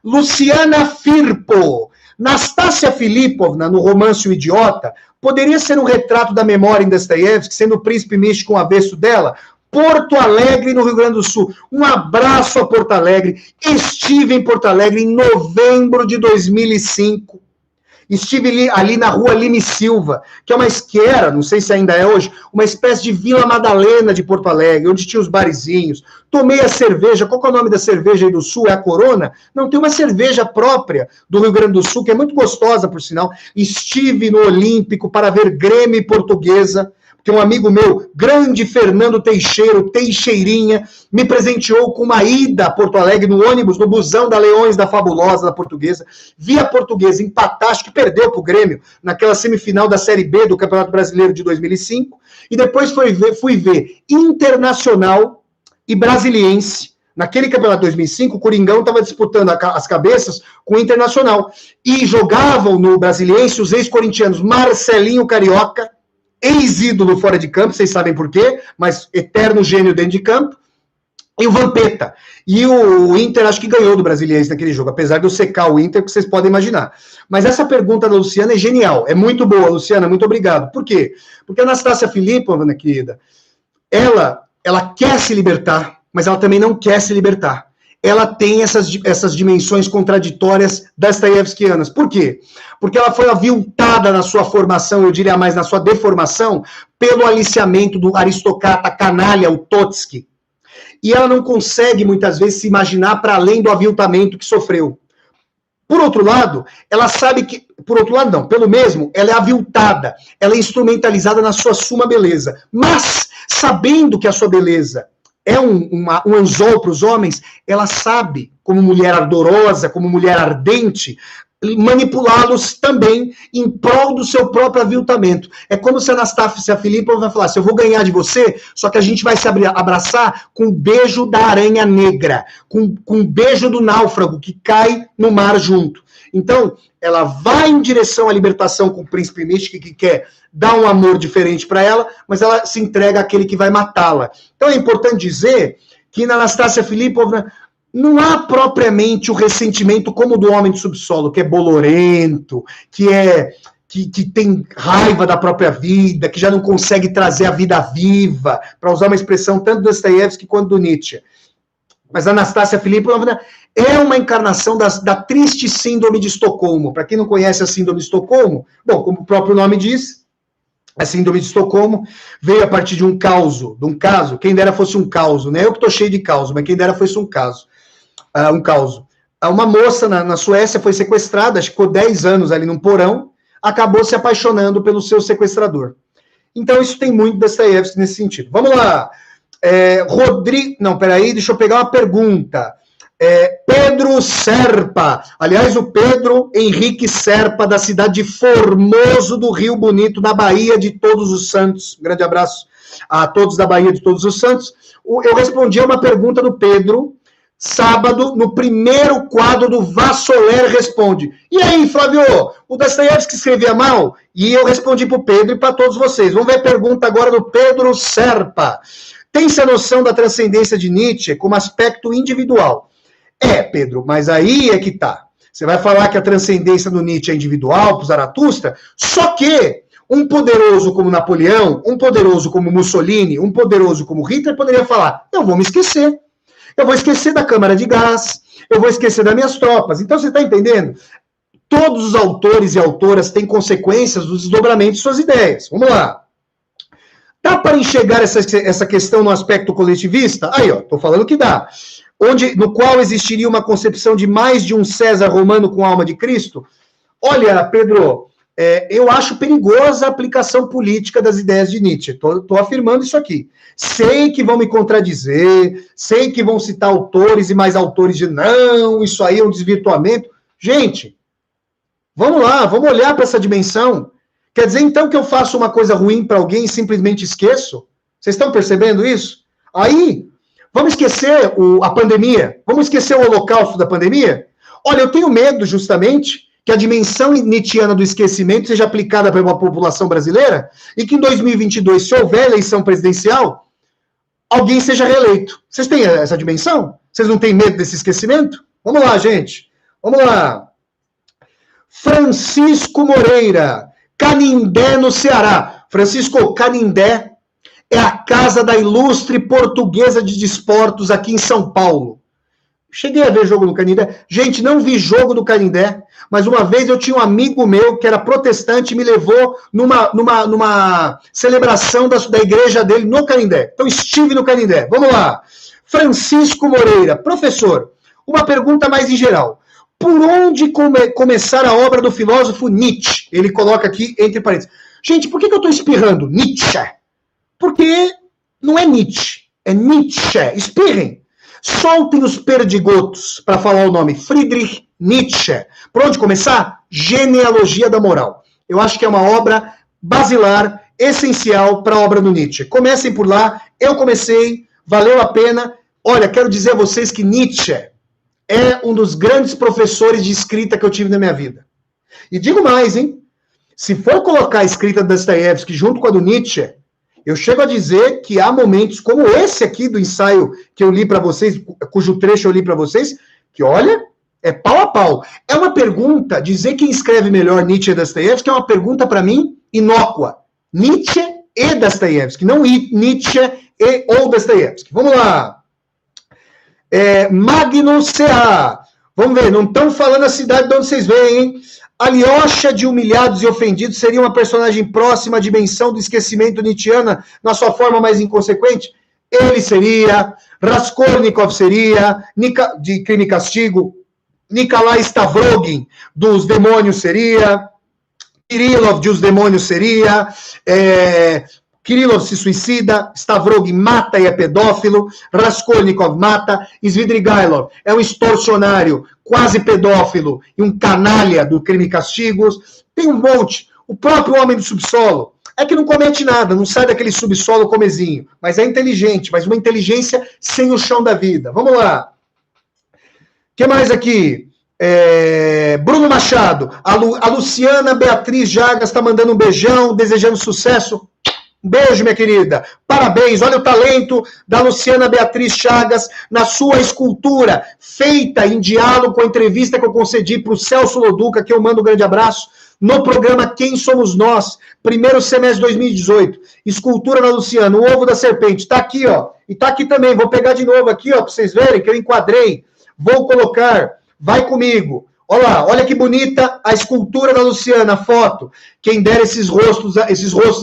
Luciana Firpo. Nastácia Filipovna, no romance O Idiota, poderia ser um retrato da memória em Dostoiévski, sendo o príncipe místico um avesso dela? Porto Alegre, no Rio Grande do Sul. Um abraço a Porto Alegre. Estive em Porto Alegre em novembro de 2005. Estive ali na rua Lime Silva, que é uma esquerda, não sei se ainda é hoje, uma espécie de Vila Madalena de Porto Alegre, onde tinha os barizinhos. Tomei a cerveja. Qual que é o nome da cerveja aí do Sul? É a Corona? Não, tem uma cerveja própria do Rio Grande do Sul, que é muito gostosa, por sinal. Estive no Olímpico para ver Grêmio e Portuguesa, porque um amigo meu, grande Fernando Teixeirinha, me presenteou com uma ida a Porto Alegre no ônibus, no busão da Leões da Fabulosa, da Portuguesa. Vi a Portuguesa empatar, acho que perdeu para o Grêmio, naquela semifinal da Série B do Campeonato Brasileiro de 2005. E depois fui ver Internacional e Brasiliense. Naquele campeonato de 2005, o Coringão estava disputando as cabeças com o Internacional. E jogavam no Brasiliense os ex-corintianos Marcelinho Carioca, ex-ídolo fora de campo, vocês sabem por quê, mas eterno gênio dentro de campo, e o Vampeta. E o Inter acho que ganhou do Brasiliense naquele jogo, apesar de eu secar o Inter, que vocês podem imaginar. Mas essa pergunta da Luciana é genial, é muito boa, Luciana, muito obrigado. Por quê? Porque a Nastácia Filipovna, minha querida, ela quer se libertar, mas ela também não quer se libertar. Ela tem essas dimensões contraditórias dostoiévskianas. Por quê? Porque ela foi aviltada na sua formação, eu diria mais na sua deformação, pelo aliciamento do aristocrata canalha, o Trotsky. E ela não consegue, muitas vezes, se imaginar para além do aviltamento que sofreu. Por outro lado, ela sabe que... Por outro lado, não. Pelo mesmo, ela é aviltada. Ela é instrumentalizada na sua suma beleza. Mas, sabendo que a sua beleza é um anzol para os homens, ela sabe, como mulher ardorosa, como mulher ardente, manipulá-los também em prol do seu próprio aviltamento. É como se a Nastácia Filipovna vai falar, eu vou ganhar de você, só que a gente vai se abraçar com o beijo da aranha negra, com o beijo do náufrago que cai no mar junto. Então, ela vai em direção à libertação com o príncipe místico que quer dar um amor diferente para ela, mas ela se entrega àquele que vai matá-la. Então é importante dizer que na Nastácia Filipovna não há propriamente o ressentimento como o do homem de subsolo, que é bolorento, que tem raiva da própria vida, que já não consegue trazer a vida viva, para usar uma expressão tanto do Dostoiévski quanto do Nietzsche. Mas a Nastácia Filipovna é uma encarnação da triste síndrome de Estocolmo. Para quem não conhece a síndrome de Estocolmo, bom, como o próprio nome diz, a síndrome de Estocolmo veio a partir de um caso, quem dera fosse um caso, né? Eu que estou cheio de caos, mas quem dera fosse um caso. Uma moça na Suécia foi sequestrada, ficou 10 anos ali num porão, acabou se apaixonando pelo seu sequestrador. Então isso tem muito Dostoiévski nesse sentido. Vamos lá. Deixa eu pegar uma pergunta. Pedro Serpa, aliás, o Pedro Henrique Serpa, da cidade de Formoso do Rio Bonito, na Bahia de Todos os Santos. Um grande abraço a todos da Bahia de Todos os Santos. Eu respondi a uma pergunta do Pedro, sábado, no primeiro quadro do Vassoler Responde. E aí, Flávio, o Dostoiévski escrevia mal? E eu respondi para o Pedro e para todos vocês. Vamos ver a pergunta agora do Pedro Serpa. Tem-se a noção da transcendência de Nietzsche como aspecto individual? Pedro, mas aí é que tá. Você vai falar que a transcendência do Nietzsche é individual, para o Zaratustra, só que um poderoso como Napoleão, um poderoso como Mussolini, um poderoso como Hitler poderia falar, eu vou me esquecer. Eu vou esquecer da câmara de gás, eu vou esquecer das minhas tropas. Então, você está entendendo? Todos os autores e autoras têm consequências dos desdobramentos de suas ideias. Vamos lá. Dá para enxergar essa questão no aspecto coletivista? Aí, ó, estou falando que dá. No qual existiria uma concepção de mais de um César romano com alma de Cristo? Olha, Pedro, eu acho perigosa a aplicação política das ideias de Nietzsche. Estou afirmando isso aqui. Sei que vão me contradizer, sei que vão citar autores e mais autores de não, isso aí é um desvirtuamento. Gente, vamos lá, vamos olhar para essa dimensão. Quer dizer, então, que eu faço uma coisa ruim para alguém e simplesmente esqueço? Vocês estão percebendo isso? Aí, vamos esquecer a pandemia? Vamos esquecer o holocausto da pandemia? Olha, eu tenho medo, justamente, que a dimensão nietzschiana do esquecimento seja aplicada para uma população brasileira e que em 2022, se houver eleição presidencial, alguém seja reeleito. Vocês têm essa dimensão? Vocês não têm medo desse esquecimento? Vamos lá, gente. Vamos lá. Francisco Moreira, Canindé, no Ceará. Francisco, Canindé é a casa da ilustre portuguesa de desportos aqui em São Paulo. Cheguei a ver jogo do Canindé. Gente, não vi jogo do Canindé, mas uma vez eu tinha um amigo meu que era protestante e me levou numa celebração da igreja dele no Canindé. Então estive no Canindé. Vamos lá. Francisco Moreira, professor, uma pergunta mais em geral. Por onde começar a obra do filósofo Nietzsche? Ele coloca aqui entre parênteses. Gente, por que eu estou espirrando Nietzsche? Porque não é Nietzsche, é Nietzsche. Espirrem. Soltem os perdigotos para falar o nome. Friedrich Nietzsche. Por onde começar? Genealogia da Moral. Eu acho que é uma obra basilar, essencial para a obra do Nietzsche. Comecem por lá. Eu comecei, valeu a pena. Olha, quero dizer a vocês que Nietzsche é um dos grandes professores de escrita que eu tive na minha vida. E digo mais, hein? Se for colocar a escrita do Dostoiévski junto com a do Nietzsche, eu chego a dizer que há momentos como esse aqui do ensaio que eu li para vocês, cujo trecho eu li para vocês, que, olha, é pau a pau. É uma pergunta, dizer quem escreve melhor Nietzsche e Dostoiévski é uma pergunta, para mim, inócua. Nietzsche e Dostoiévski, não Nietzsche ou Dostoiévski. Vamos lá. Magno C.A. Vamos ver, não estão falando a cidade de onde vocês veem, hein? Alyosha de Humilhados e Ofendidos seria uma personagem próxima à dimensão do esquecimento nietzschiana na sua forma mais inconsequente? Ele seria, Raskolnikov seria, de Crime e Castigo, Nikolai Stavrogin, dos Demônios seria, Kirillov, de Os Demônios seria, Kirillov se suicida, Stavrogin mata e é pedófilo, Raskolnikov mata, Svidrigailov é um extorsionário, quase pedófilo e um canalha do Crime e Castigos. Tem um monte. O próprio Homem do Subsolo é que não comete nada, não sai daquele subsolo comezinho, mas é inteligente, mas uma inteligência sem o chão da vida. Vamos lá. O que mais aqui? Bruno Machado, a Luciana Beatriz Jagas está mandando um beijão, desejando sucesso. Um beijo, minha querida. Parabéns. Olha o talento da Luciana Beatriz Chagas na sua escultura, feita em diálogo com a entrevista que eu concedi para o Celso Loduca, que eu mando um grande abraço, no programa Quem Somos Nós, primeiro semestre de 2018. Escultura da Luciana, o ovo da serpente. Está aqui, ó. E está aqui também. Vou pegar de novo aqui, ó, para vocês verem que eu enquadrei. Vou colocar. Vai comigo. Olha lá, olha que bonita a escultura da Luciana, a foto. Quem dera esses rostos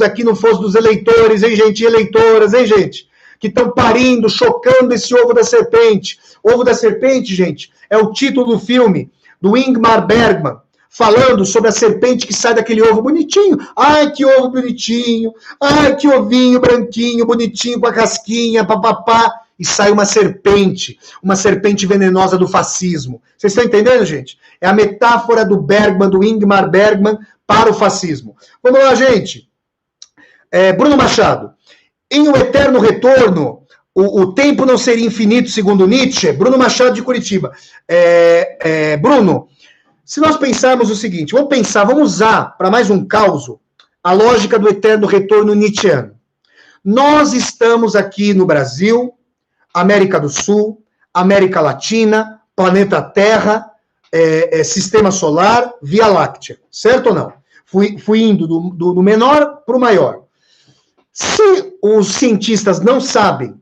aqui não fossem dos eleitores, hein, gente? E eleitoras, hein, gente? Que estão parindo, chocando esse ovo da serpente. Ovo da serpente, gente, é o título do filme, do Ingmar Bergman, falando sobre a serpente que sai daquele ovo bonitinho. Ai, que ovo bonitinho. Ai, que ovinho branquinho, bonitinho, com a casquinha, papapá. E sai uma serpente venenosa do fascismo. Vocês estão entendendo, gente? É a metáfora do Bergman, do Ingmar Bergman, para o fascismo. Vamos lá, gente. Bruno Machado. Em O Eterno Retorno, o tempo não seria infinito, segundo Nietzsche. Bruno Machado, de Curitiba. Bruno, se nós pensarmos o seguinte, vamos usar, para mais um caos, a lógica do Eterno Retorno nietzschiano. Nós estamos aqui no Brasil, América do Sul, América Latina, planeta Terra, Sistema Solar, Via Láctea. Certo ou não? Fui indo do menor para o maior. Se os cientistas não sabem,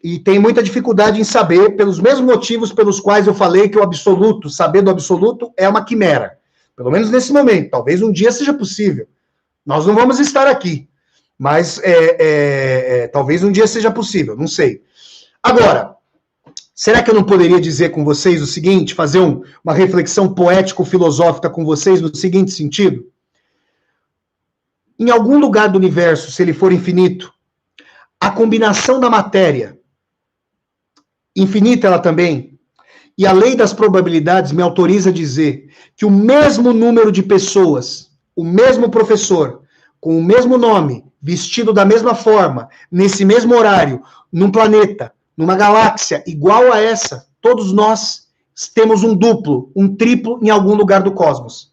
e tem muita dificuldade em saber, pelos mesmos motivos pelos quais eu falei que o absoluto, saber do absoluto, é uma quimera. Pelo menos nesse momento. Talvez um dia seja possível. Nós não vamos estar aqui. Mas talvez um dia seja possível, não sei. Agora, será que eu não poderia dizer com vocês o seguinte, fazer uma reflexão poético-filosófica com vocês no seguinte sentido? Em algum lugar do universo, se ele for infinito, a combinação da matéria, infinita ela também, e a lei das probabilidades me autoriza a dizer que o mesmo número de pessoas, o mesmo professor, com o mesmo nome, vestido da mesma forma, nesse mesmo horário, num planeta, numa galáxia igual a essa, todos nós temos um duplo, um triplo em algum lugar do cosmos.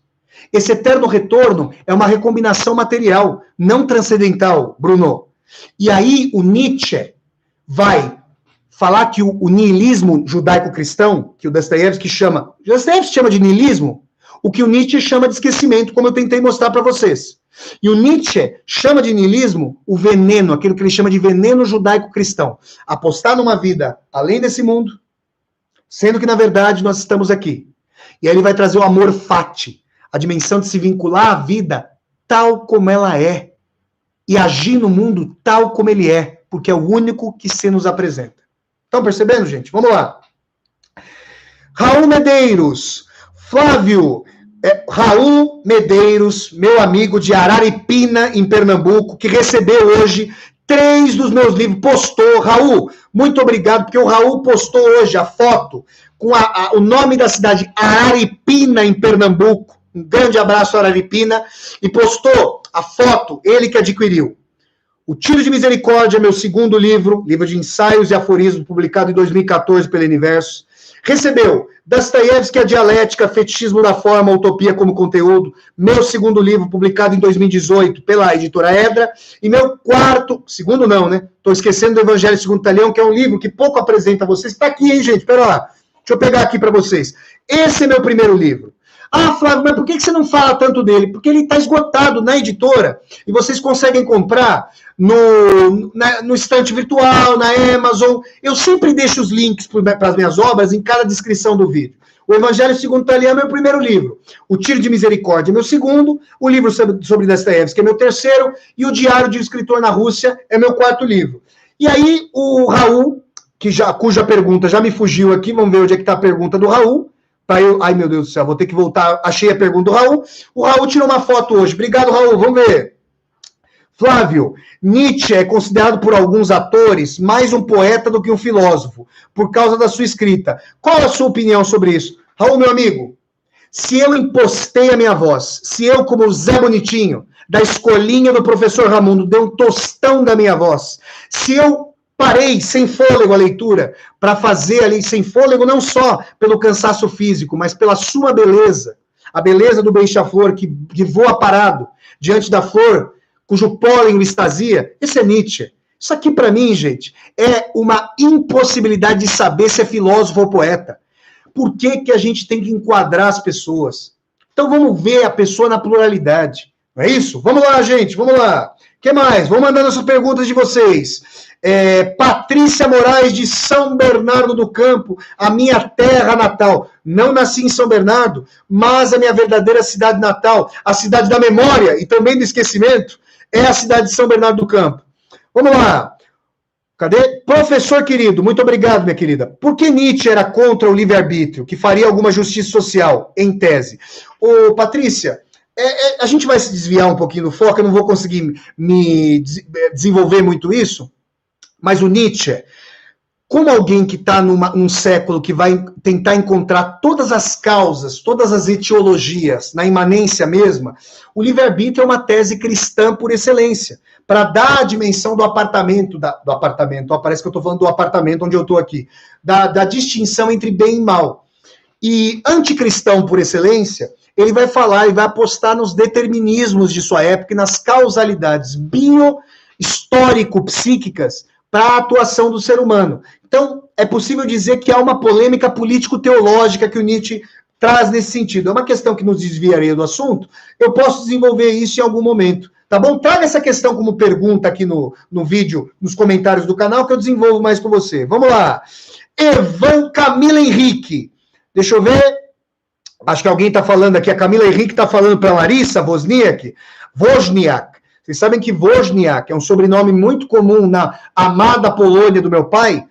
Esse eterno retorno é uma recombinação material, não transcendental, Bruno. E aí o Nietzsche vai falar que o niilismo judaico-cristão, que o Dostoiévski chama de niilismo, o que o Nietzsche chama de esquecimento, como eu tentei mostrar para vocês. E o Nietzsche chama de niilismo o veneno, aquilo que ele chama de veneno judaico-cristão. Apostar numa vida além desse mundo, sendo que, na verdade, nós estamos aqui. E aí ele vai trazer o amor fati, a dimensão de se vincular à vida tal como ela é, e agir no mundo tal como ele é, porque é o único que se nos apresenta. Estão percebendo, gente? Vamos lá. Raul Medeiros. Flávio, Raul Medeiros, meu amigo de Araripina, em Pernambuco, que recebeu hoje 3 dos meus livros, postou. Raul, muito obrigado, porque o Raul postou hoje a foto com o nome da cidade, Araripina, em Pernambuco. Um grande abraço, Araripina. E postou a foto, ele que adquiriu. O Tiro de Misericórdia, meu segundo livro de ensaios e aforismos, publicado em 2014 pelo Universo. Recebeu Dostoiévski, a Dialética, Fetichismo da Forma, Utopia como Conteúdo, meu segundo livro, publicado em 2018 pela editora Edra, e meu quarto, segundo não, né? Estou esquecendo do Evangelho segundo Talhão, que é um livro que pouco apresenta a vocês. Está aqui, hein, gente? Espera lá. Deixa eu pegar aqui para vocês. Esse é meu primeiro livro. Ah, Flávio, mas por que você não fala tanto dele? Porque ele está esgotado na editora e vocês conseguem comprar no estante virtual, na Amazon. Eu sempre deixo os links para as minhas obras em cada descrição do vídeo. O Evangelho segundo Talhão é meu primeiro livro. O Tiro de Misericórdia é meu segundo. O livro sobre Dostoiévski é meu terceiro. E o Diário de um Escritor na Rússia é meu quarto livro. E aí o Raul, cuja pergunta já me fugiu aqui, vamos ver onde é que está a pergunta do Raul. Ai, meu Deus do céu, vou ter que voltar. Achei a pergunta do Raul. O Raul tirou uma foto hoje. Obrigado, Raul. Vamos ver. Flávio, Nietzsche é considerado por alguns atores mais um poeta do que um filósofo, por causa da sua escrita. Qual a sua opinião sobre isso? Raul, meu amigo, se eu impostei a minha voz, se eu, como Zé Bonitinho, da escolinha do professor Raimundo, dei um tostão da minha voz, se eu parei sem fôlego a leitura, para fazer ali sem fôlego, não só pelo cansaço físico, mas pela sua beleza, a beleza do beija-flor que voa parado diante da flor, cujo pólen o extasia, esse é Nietzsche. Isso aqui, para mim, gente, é uma impossibilidade de saber se é filósofo ou poeta. Por que a gente tem que enquadrar as pessoas? Então vamos ver a pessoa na pluralidade. Não é isso? Vamos lá, gente, vamos lá. O que mais? Vamos mandando as perguntas de vocês. Patrícia Moraes, de São Bernardo do Campo, a minha terra natal. Não nasci em São Bernardo, mas a minha verdadeira cidade natal, a cidade da memória e também do esquecimento, é a cidade de São Bernardo do Campo. Vamos lá. Cadê? Professor querido, muito obrigado, minha querida. Por que Nietzsche era contra o livre-arbítrio, que faria alguma justiça social, em tese? Ô, Patrícia, a gente vai se desviar um pouquinho do foco, eu não vou conseguir me desenvolver muito isso, mas o Nietzsche, como alguém que está num século que vai tentar encontrar todas as causas, todas as etiologias, na imanência mesma, o livre-arbítrio é uma tese cristã por excelência, para dar a dimensão do apartamento, parece que eu estou falando do apartamento onde eu estou aqui, da distinção entre bem e mal. E anticristão por excelência, ele vai falar e vai apostar nos determinismos de sua época e nas causalidades histórico-psíquicas para a atuação do ser humano. Então, é possível dizer que há uma polêmica político-teológica que o Nietzsche traz nesse sentido. É uma questão que nos desviaria do assunto, eu posso desenvolver isso em algum momento. Tá bom? Traga essa questão como pergunta aqui no vídeo, nos comentários do canal, que eu desenvolvo mais com você. Vamos lá. Camila Henrique. Deixa eu ver. Acho que alguém está falando aqui. A Camila Henrique está falando para Larissa Wozniak. Vocês sabem que Wozniak é um sobrenome muito comum na amada Polônia do meu pai,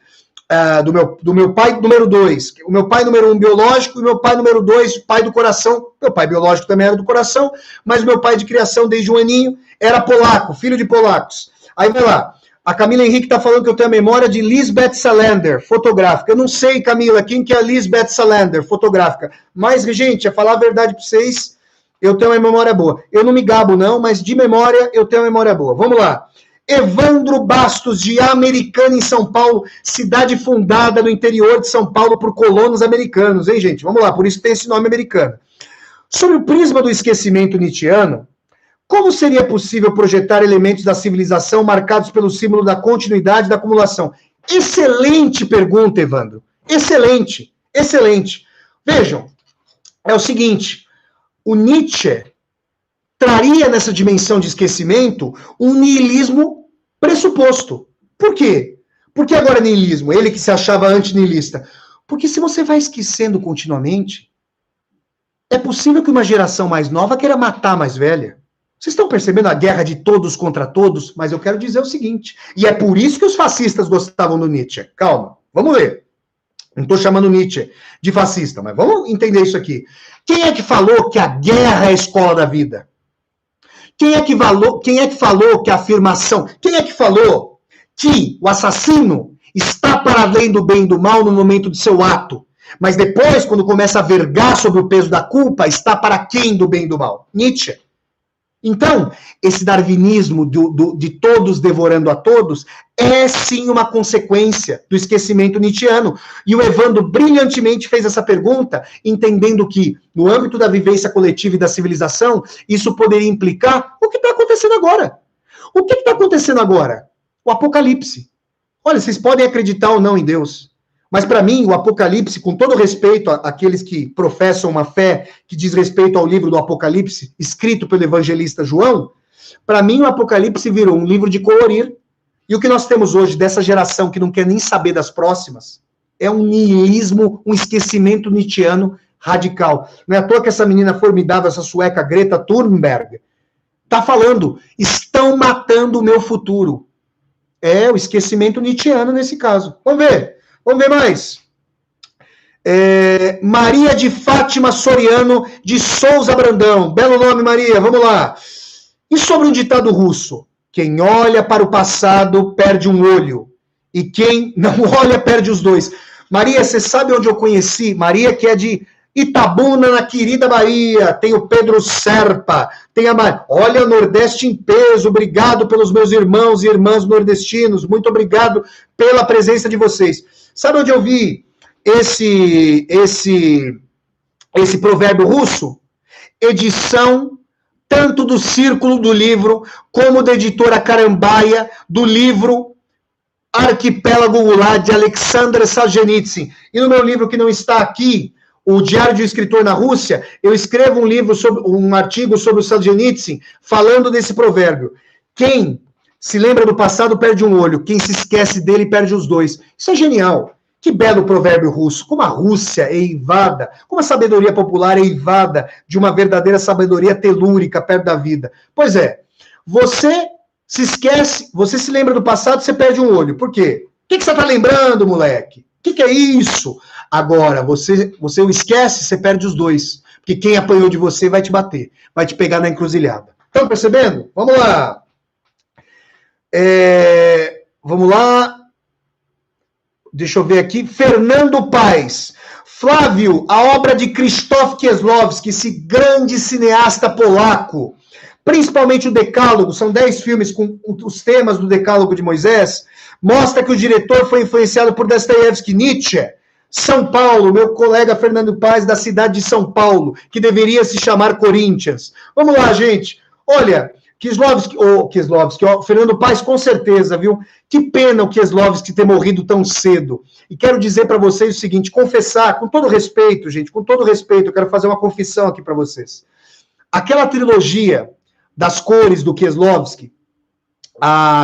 do meu pai número 2. O meu pai número 1 biológico e meu pai número 2 pai do coração. Meu pai biológico também era do coração, mas meu pai de criação desde um aninho era polaco, filho de polacos. Aí vai lá. A Camila Henrique está falando que eu tenho a memória de Lisbeth Salander, fotográfica. Eu não sei, Camila, quem que é a Lisbeth Salander, fotográfica. Mas, gente, a falar a verdade para vocês, eu tenho uma memória boa. Eu não me gabo, não, mas de memória eu tenho uma memória boa. Vamos lá. Evandro Bastos, de Americana, em São Paulo, cidade fundada no interior de São Paulo por colonos americanos, hein, gente? Vamos lá, por isso tem esse nome americano. Sob o prisma do esquecimento nietzschiano, como seria possível projetar elementos da civilização marcados pelo símbolo da continuidade e da acumulação? Excelente pergunta, Evandro. Excelente, excelente. Vejam, é o seguinte, o Nietzsche traria nessa dimensão de esquecimento um niilismo pressuposto. Por quê? Por que agora niilismo? Ele que se achava anti-niilista. Porque se você vai esquecendo continuamente, é possível que uma geração mais nova queira matar a mais velha. Vocês estão percebendo a guerra de todos contra todos? Mas eu quero dizer o seguinte, e é por isso que os fascistas gostavam do Nietzsche. Calma, vamos ver. Não estou chamando Nietzsche de fascista, mas vamos entender isso aqui. Quem é que falou que a guerra é a escola da vida? Quem é que falou que a afirmação... Quem é que falou que o assassino está para além do bem e do mal no momento de seu ato, mas depois, quando começa a vergar sobre o peso da culpa, está para quem do bem e do mal? Nietzsche. Então, esse darwinismo de todos devorando a todos é sim uma consequência do esquecimento nietzschiano. E o Evandro brilhantemente fez essa pergunta, entendendo que, no âmbito da vivência coletiva e da civilização, isso poderia implicar o que está acontecendo agora. O que está acontecendo agora? O Apocalipse. Olha, vocês podem acreditar ou não em Deus, mas para mim, o Apocalipse, com todo respeito àqueles que professam uma fé que diz respeito ao livro do Apocalipse, escrito pelo evangelista João, para mim o Apocalipse virou um livro de colorir, e o que nós temos hoje dessa geração que não quer nem saber das próximas, é um niilismo, um esquecimento nietzschiano radical. Não é à toa que essa menina formidável, essa sueca Greta Thunberg, está falando, estão matando o meu futuro. É o esquecimento nietzschiano nesse caso. Vamos ver mais. Maria de Fátima Soriano de Souza Brandão. Belo nome, Maria. Vamos lá. E sobre um ditado russo? Quem olha para o passado perde um olho. E quem não olha perde os dois. Maria, você sabe onde eu conheci? Maria, que é de Itabuna, na querida Bahia. Tem o Pedro Serpa. Tem a Olha, Nordeste em peso. Obrigado pelos meus irmãos e irmãs nordestinos. Muito obrigado pela presença de vocês. Sabe onde eu vi esse provérbio russo? Edição tanto do Círculo do Livro, como da editora Carambaia, do livro Arquipélago Goulart, de Alexander Solzhenitsyn. E no meu livro que não está aqui, o Diário de um Escritor na Rússia, eu escrevo um artigo sobre o Solzhenitsyn, falando desse provérbio. Quem se lembra do passado perde um olho, quem se esquece dele perde os dois. Isso é genial. Que belo provérbio russo. Como a Rússia é eivada, como a sabedoria popular é eivada de uma verdadeira sabedoria telúrica perto da vida. Pois é, você se esquece, você se lembra do passado, você perde um olho. Por quê? O que você está lembrando, moleque? O que é isso? Agora, você o esquece, você perde os dois. Porque quem apanhou de você vai te bater, vai te pegar na encruzilhada. Estão percebendo? Vamos lá. Vamos lá. Deixa eu ver aqui. Fernando Paes. Flávio, a obra de Krzysztof Kieslowski, esse grande cineasta polaco, principalmente o Decálogo, são 10 filmes com os temas do Decálogo de Moisés, mostra que o diretor foi influenciado por Dostoiévski, Nietzsche. São Paulo, meu colega Fernando Paes, da cidade de São Paulo, que deveria se chamar Corinthians. Vamos lá, gente. Olha, Fernando Paes, com certeza, viu? Que pena o Kieslowski ter morrido tão cedo. E quero dizer para vocês o seguinte, confessar, com todo respeito, gente, com todo respeito, eu quero fazer uma confissão aqui para vocês. Aquela trilogia das cores do Kieslowski,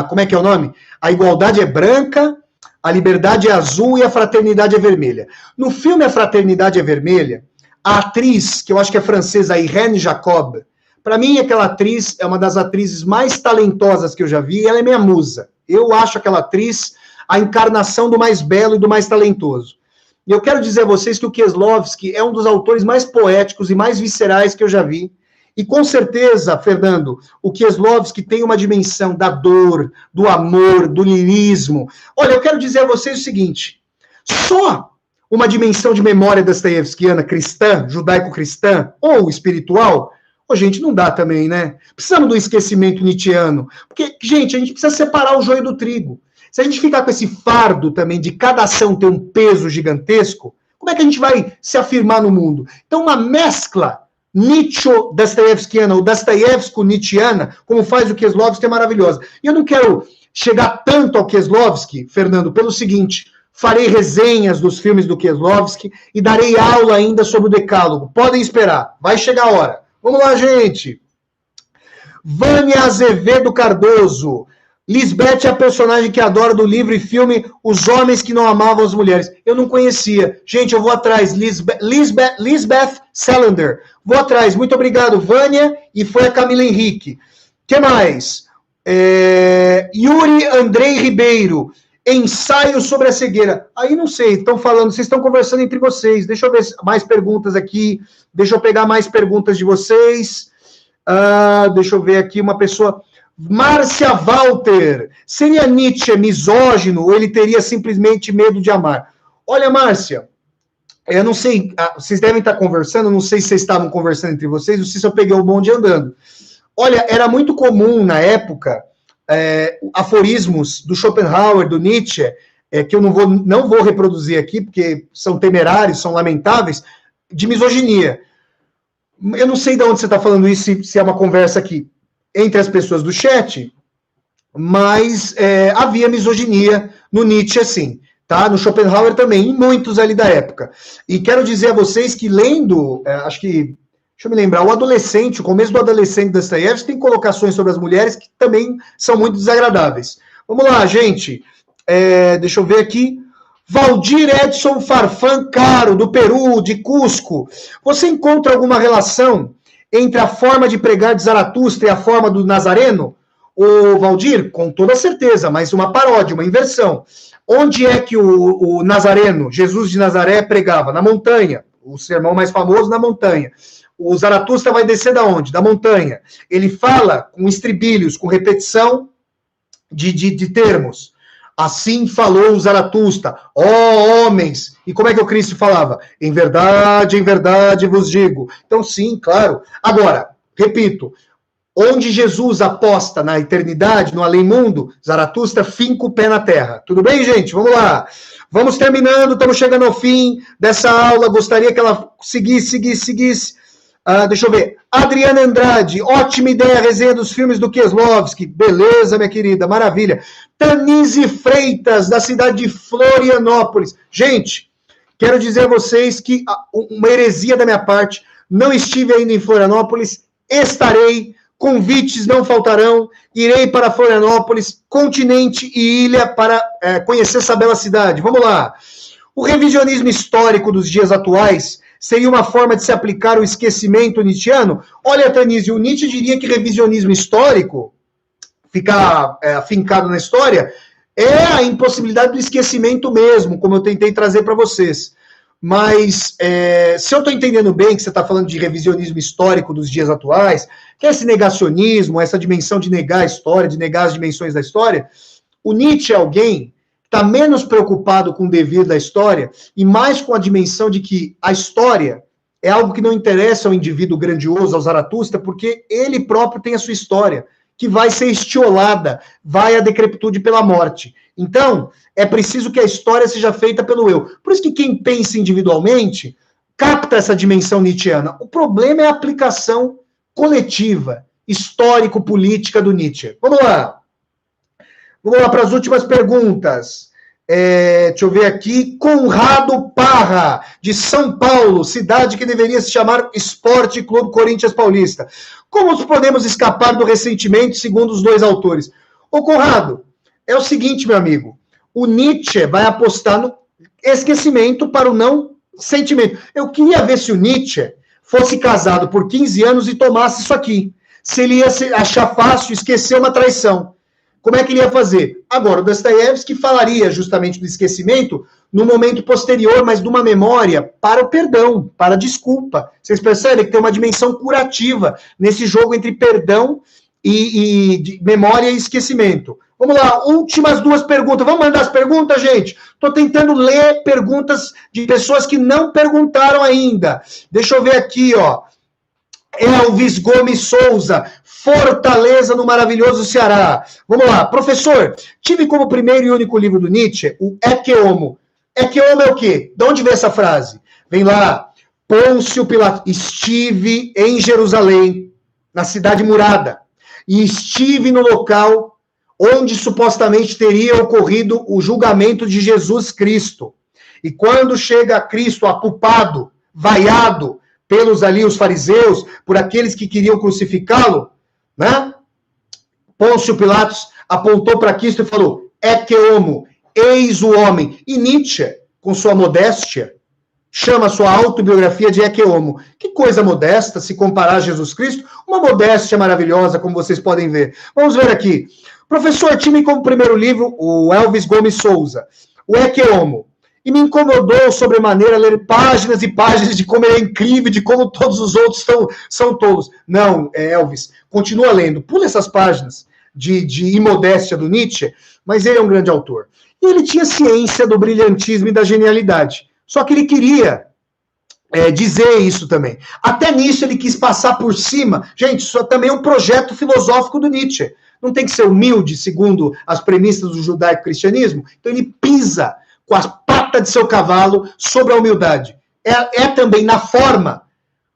como é que é o nome? A Igualdade é Branca, a Liberdade é Azul e a Fraternidade é Vermelha. No filme A Fraternidade é Vermelha, a atriz, que eu acho que é francesa, a Irène Jacob, Para mim, aquela atriz é uma das atrizes mais talentosas que eu já vi, ela é minha musa. Eu acho aquela atriz a encarnação do mais belo e do mais talentoso. E eu quero dizer a vocês que o Kieslowski é um dos autores mais poéticos e mais viscerais que eu já vi. E com certeza, Fernando, o Kieslowski tem uma dimensão da dor, do amor, do lirismo. Olha, eu quero dizer a vocês o seguinte, só uma dimensão de memória dostoiévskiana cristã, judaico-cristã ou espiritual, gente, não dá também, né? Precisamos do esquecimento nietzschiano. Porque, gente, a gente precisa separar o joio do trigo. Se a gente ficar com esse fardo também de cada ação ter um peso gigantesco, como é que a gente vai se afirmar no mundo? Então, uma mescla Nietzsche-dostoiévskiana ou Dostoiévsko-nietzschiana, como faz o Kieslowski, é maravilhosa. E eu não quero chegar tanto ao Kieslowski, Fernando, pelo seguinte, farei resenhas dos filmes do Kieslowski e darei aula ainda sobre o Decálogo. Podem esperar, vai chegar a hora. Vamos lá, gente. Vânia Azevedo Cardoso. Lisbeth é a personagem que adora do livro e filme Os Homens que Não Amavam as Mulheres. Eu não conhecia. Gente, eu vou atrás. Lisbeth Salander. Vou atrás. Muito obrigado, Vânia. E foi a Camila Henrique. O que mais? Yuri Andrei Ribeiro. Ensaio sobre a cegueira. Aí não sei, estão falando, vocês estão conversando entre vocês. Deixa eu ver mais perguntas aqui. Deixa eu pegar mais perguntas de vocês. Deixa eu ver aqui uma pessoa. Márcia Walter. Seria Nietzsche misógino ou ele teria simplesmente medo de amar? Olha, Márcia, eu não sei, vocês devem estar conversando, não sei se vocês estavam conversando entre vocês, não sei se eu peguei o bonde andando. Olha, era muito comum na época aforismos do Schopenhauer, do Nietzsche, que eu não vou reproduzir aqui, porque são temerários, são lamentáveis, de misoginia. Eu não sei de onde você está falando isso, se é uma conversa aqui entre as pessoas do chat, mas havia misoginia no Nietzsche, sim, tá? No Schopenhauer também, em muitos ali da época. E quero dizer a vocês que lendo, acho que, deixa eu me lembrar, o começo do adolescente Dostoiévski tem colocações sobre as mulheres que também são muito desagradáveis. Vamos lá, gente. Deixa eu ver aqui. Valdir Edson Farfan Caro, do Peru, de Cusco. Você encontra alguma relação entre a forma de pregar de Zaratustra e a forma do Nazareno? O Valdir, com toda certeza, mas uma paródia, uma inversão. Onde é que o Nazareno, Jesus de Nazaré, pregava? Na montanha. O sermão mais famoso, na montanha. O Zaratustra vai descer da onde? Da montanha. Ele fala com estribilhos, com repetição de termos. Assim falou o Zaratustra, ó homens. E como é que o Cristo falava? Em verdade vos digo. Então, sim, claro. Agora, repito, onde Jesus aposta na eternidade, no além-mundo, Zaratustra finca o pé na terra. Tudo bem, gente? Vamos lá. Vamos terminando, estamos chegando ao fim dessa aula. Gostaria que ela seguisse. Deixa eu ver. Adriana Andrade, ótima ideia, resenha dos filmes do Kieslowski. Beleza, minha querida, maravilha. Tanise Freitas, da cidade de Florianópolis. Gente, quero dizer a vocês que uma heresia da minha parte, não estive ainda em Florianópolis, estarei, convites não faltarão, irei para Florianópolis, continente e ilha para conhecer essa bela cidade. Vamos lá. O revisionismo histórico dos dias atuais seria uma forma de se aplicar o esquecimento nietzschiano? Olha, Tanise, o Nietzsche diria que revisionismo histórico, ficar afincado na história, é a impossibilidade do esquecimento mesmo, como eu tentei trazer para vocês. Mas, se eu estou entendendo bem que você está falando de revisionismo histórico dos dias atuais, que é esse negacionismo, essa dimensão de negar a história, de negar as dimensões da história, o Nietzsche é alguém está menos preocupado com o devir da história e mais com a dimensão de que a história é algo que não interessa ao indivíduo grandioso, ao Zaratustra, porque ele próprio tem a sua história, que vai ser estiolada, vai à decrepitude pela morte. Então, é preciso que a história seja feita pelo eu. Por isso que quem pensa individualmente capta essa dimensão nietzschiana. O problema é a aplicação coletiva, histórico-política do Nietzsche. Vamos lá. Vamos lá para as últimas perguntas. Deixa eu ver aqui. Conrado Parra, de São Paulo, cidade que deveria se chamar Esporte Clube Corinthians Paulista. Como podemos escapar do ressentimento, segundo os dois autores? Ô, Conrado, é o seguinte, meu amigo. O Nietzsche vai apostar no esquecimento para o não sentimento. Eu queria ver se o Nietzsche fosse casado por 15 anos e tomasse isso aqui. Se ele ia achar fácil esquecer uma traição. Como é que ele ia fazer? Agora, o Dostoiévski falaria justamente do esquecimento no momento posterior, mas de uma memória para o perdão, para a desculpa. Vocês percebem que tem uma dimensão curativa nesse jogo entre perdão e memória e esquecimento. Vamos lá, últimas 2 perguntas. Vamos mandar as perguntas, gente? Estou tentando ler perguntas de pessoas que não perguntaram ainda. Deixa eu ver aqui, ó. Elvis Gomes Souza, Fortaleza no maravilhoso Ceará. Vamos lá, professor, tive como primeiro e único livro do Nietzsche o Ecce Homo. Ecce Homo é o quê? De onde vem essa frase? Vem lá, Pôncio Pilatos, estive em Jerusalém, na cidade murada, e estive no local onde supostamente teria ocorrido o julgamento de Jesus Cristo. E quando chega Cristo apupado, vaiado, pelos ali os fariseus, por aqueles que queriam crucificá-lo, né? Pôncio Pilatos apontou para Cristo e falou, Ecce Homo, eis o homem. E Nietzsche, com sua modéstia, chama a sua autobiografia de Ecce Homo. Que coisa modesta se comparar a Jesus Cristo, uma modéstia maravilhosa, como vocês podem ver. Vamos ver aqui. Professor, tive como primeiro livro o Elvis Gomes Souza, o Ecce Homo. E me incomodou sobremaneira ler páginas e páginas de como ele é incrível, de como todos os outros são tolos. Não, Elvis, continua lendo. Pula essas páginas de imodéstia do Nietzsche, mas ele é um grande autor. E ele tinha ciência do brilhantismo e da genialidade. Só que ele queria dizer isso também. Até nisso ele quis passar por cima. Gente, isso também é um projeto filosófico do Nietzsche. Não tem que ser humilde, segundo as premissas do judaico-cristianismo. Então ele pisa com a pata de seu cavalo sobre a humildade. É também, na forma,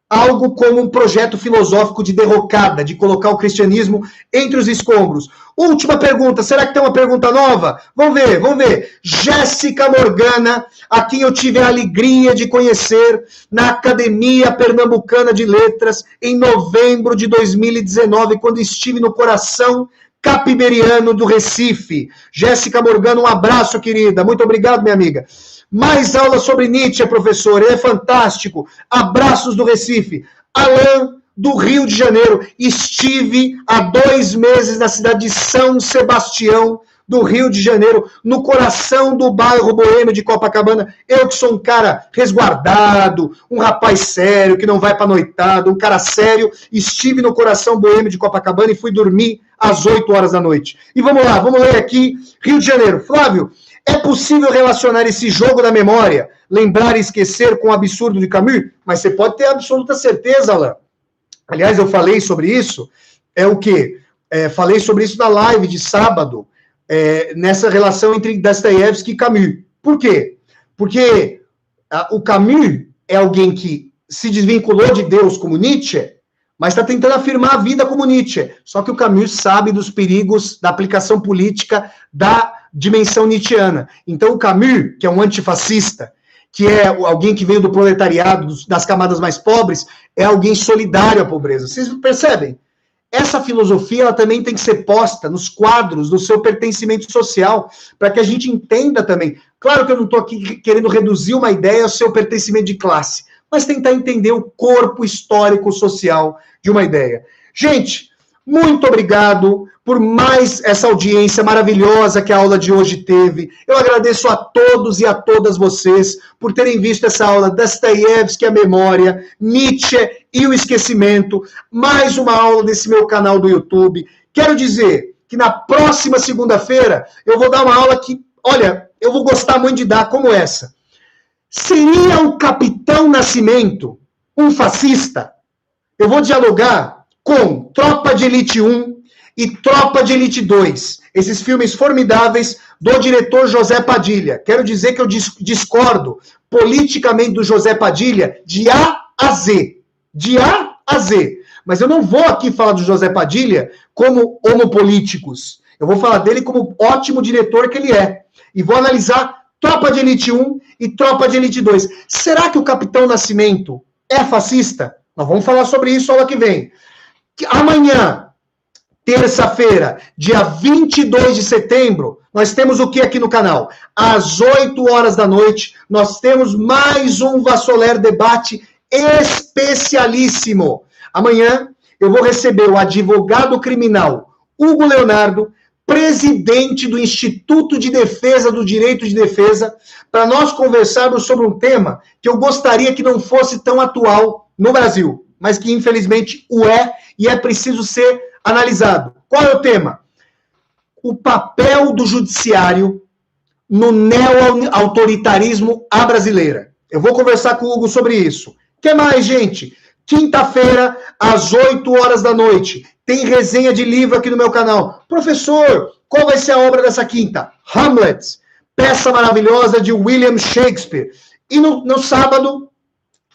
algo como um projeto filosófico de derrocada, de colocar o cristianismo entre os escombros. Última pergunta, será que tem uma pergunta nova? Vamos ver. Jéssica Morgana, a quem eu tive a alegria de conhecer na Academia Pernambucana de Letras, em novembro de 2019, quando estive no coração capiberiano do Recife. Jéssica Morgana, um abraço, querida. Muito obrigado, minha amiga. Mais aulas sobre Nietzsche, professor. Ele é fantástico. Abraços do Recife. Alain, do Rio de Janeiro. Estive há 2 meses na cidade de São Sebastião, do Rio de Janeiro, no coração do bairro boêmio de Copacabana. Eu que sou um cara resguardado, um rapaz sério, que não vai pra noitada, um cara sério, estive no coração boêmio de Copacabana e fui dormir às 8 horas da noite. E vamos lá, vamos ler aqui, Rio de Janeiro. Flávio, é possível relacionar esse jogo da memória, lembrar e esquecer, com o absurdo de Camus? Mas você pode ter absoluta certeza, Alain. Aliás, eu falei sobre isso, falei sobre isso na live de sábado, nessa relação entre Dostoiévski e Camus. Por quê? Porque o Camus é alguém que se desvinculou de Deus como Nietzsche, mas está tentando afirmar a vida como Nietzsche. Só que o Camus sabe dos perigos da aplicação política da dimensão nietzschiana. Então o Camus, que é um antifascista, que é alguém que veio do proletariado, das camadas mais pobres, é alguém solidário à pobreza. Vocês percebem? Essa filosofia ela também tem que ser posta nos quadros do seu pertencimento social, para que a gente entenda também. Claro que eu não estou aqui querendo reduzir uma ideia ao seu pertencimento de classe, mas tentar entender o corpo histórico social de uma ideia. Gente, muito obrigado por mais essa audiência maravilhosa que a aula de hoje teve. Eu agradeço a todos e a todas vocês por terem visto essa aula Dostoiévski, a memória, Nietzsche e o esquecimento. Mais uma aula desse meu canal do YouTube. Quero dizer que na próxima segunda-feira eu vou dar uma aula que, olha, eu vou gostar muito de dar, como essa. Seria o Capitão Nascimento um fascista? Eu vou dialogar com Tropa de Elite 1 e Tropa de Elite 2. Esses filmes formidáveis do diretor José Padilha. Quero dizer que eu discordo politicamente do José Padilha de A a Z. De A a Z. Mas eu não vou aqui falar do José Padilha como homopolíticos. Eu vou falar dele como ótimo diretor que ele é. E vou analisar Tropa de Elite 1 e Tropa de Elite 2. Será que o Capitão Nascimento é fascista? Nós vamos falar sobre isso aula que vem. Amanhã, terça-feira, dia 22 de setembro, nós temos o que aqui no canal? Às 8 horas da noite, nós temos mais um Vassoler Debate especialíssimo. Amanhã eu vou receber o advogado criminal Hugo Leonardo, presidente do Instituto de Defesa do Direito de Defesa, para nós conversarmos sobre um tema que eu gostaria que não fosse tão atual no Brasil, mas que infelizmente o é e é preciso ser analisado. Qual é o tema? O papel do judiciário no neo-autoritarismo à brasileira. Eu vou conversar com o Hugo sobre isso. O que mais, gente? Quinta-feira, às 8 horas da noite, tem resenha de livro aqui no meu canal. Professor, qual vai ser a obra dessa quinta? Hamlet, peça maravilhosa de William Shakespeare. E no sábado,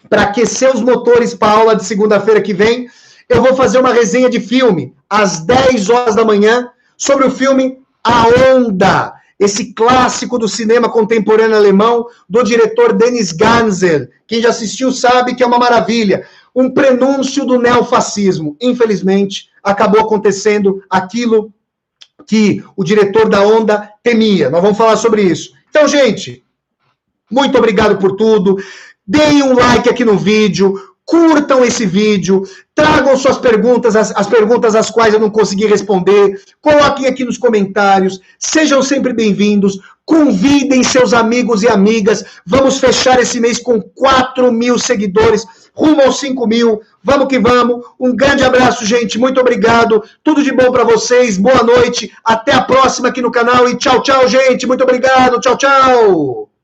para aquecer os motores para a aula de segunda-feira que vem, eu vou fazer uma resenha de filme, às 10 horas da manhã, sobre o filme A Onda, esse clássico do cinema contemporâneo alemão, do diretor Dennis Gansel. Quem já assistiu sabe que é uma maravilha. Um prenúncio do neofascismo. Infelizmente, acabou acontecendo aquilo que o diretor da Onda temia. Nós vamos falar sobre isso. Então, gente, muito obrigado por tudo. Deem um like aqui no vídeo. Curtam esse vídeo, tragam suas perguntas, as perguntas às quais eu não consegui responder, coloquem aqui nos comentários, sejam sempre bem-vindos, convidem seus amigos e amigas, vamos fechar esse mês com 4.000 seguidores, rumo aos 5.000, vamos que vamos, um grande abraço, gente, muito obrigado, tudo de bom para vocês, boa noite, até a próxima aqui no canal e tchau, tchau, gente, muito obrigado, tchau, tchau!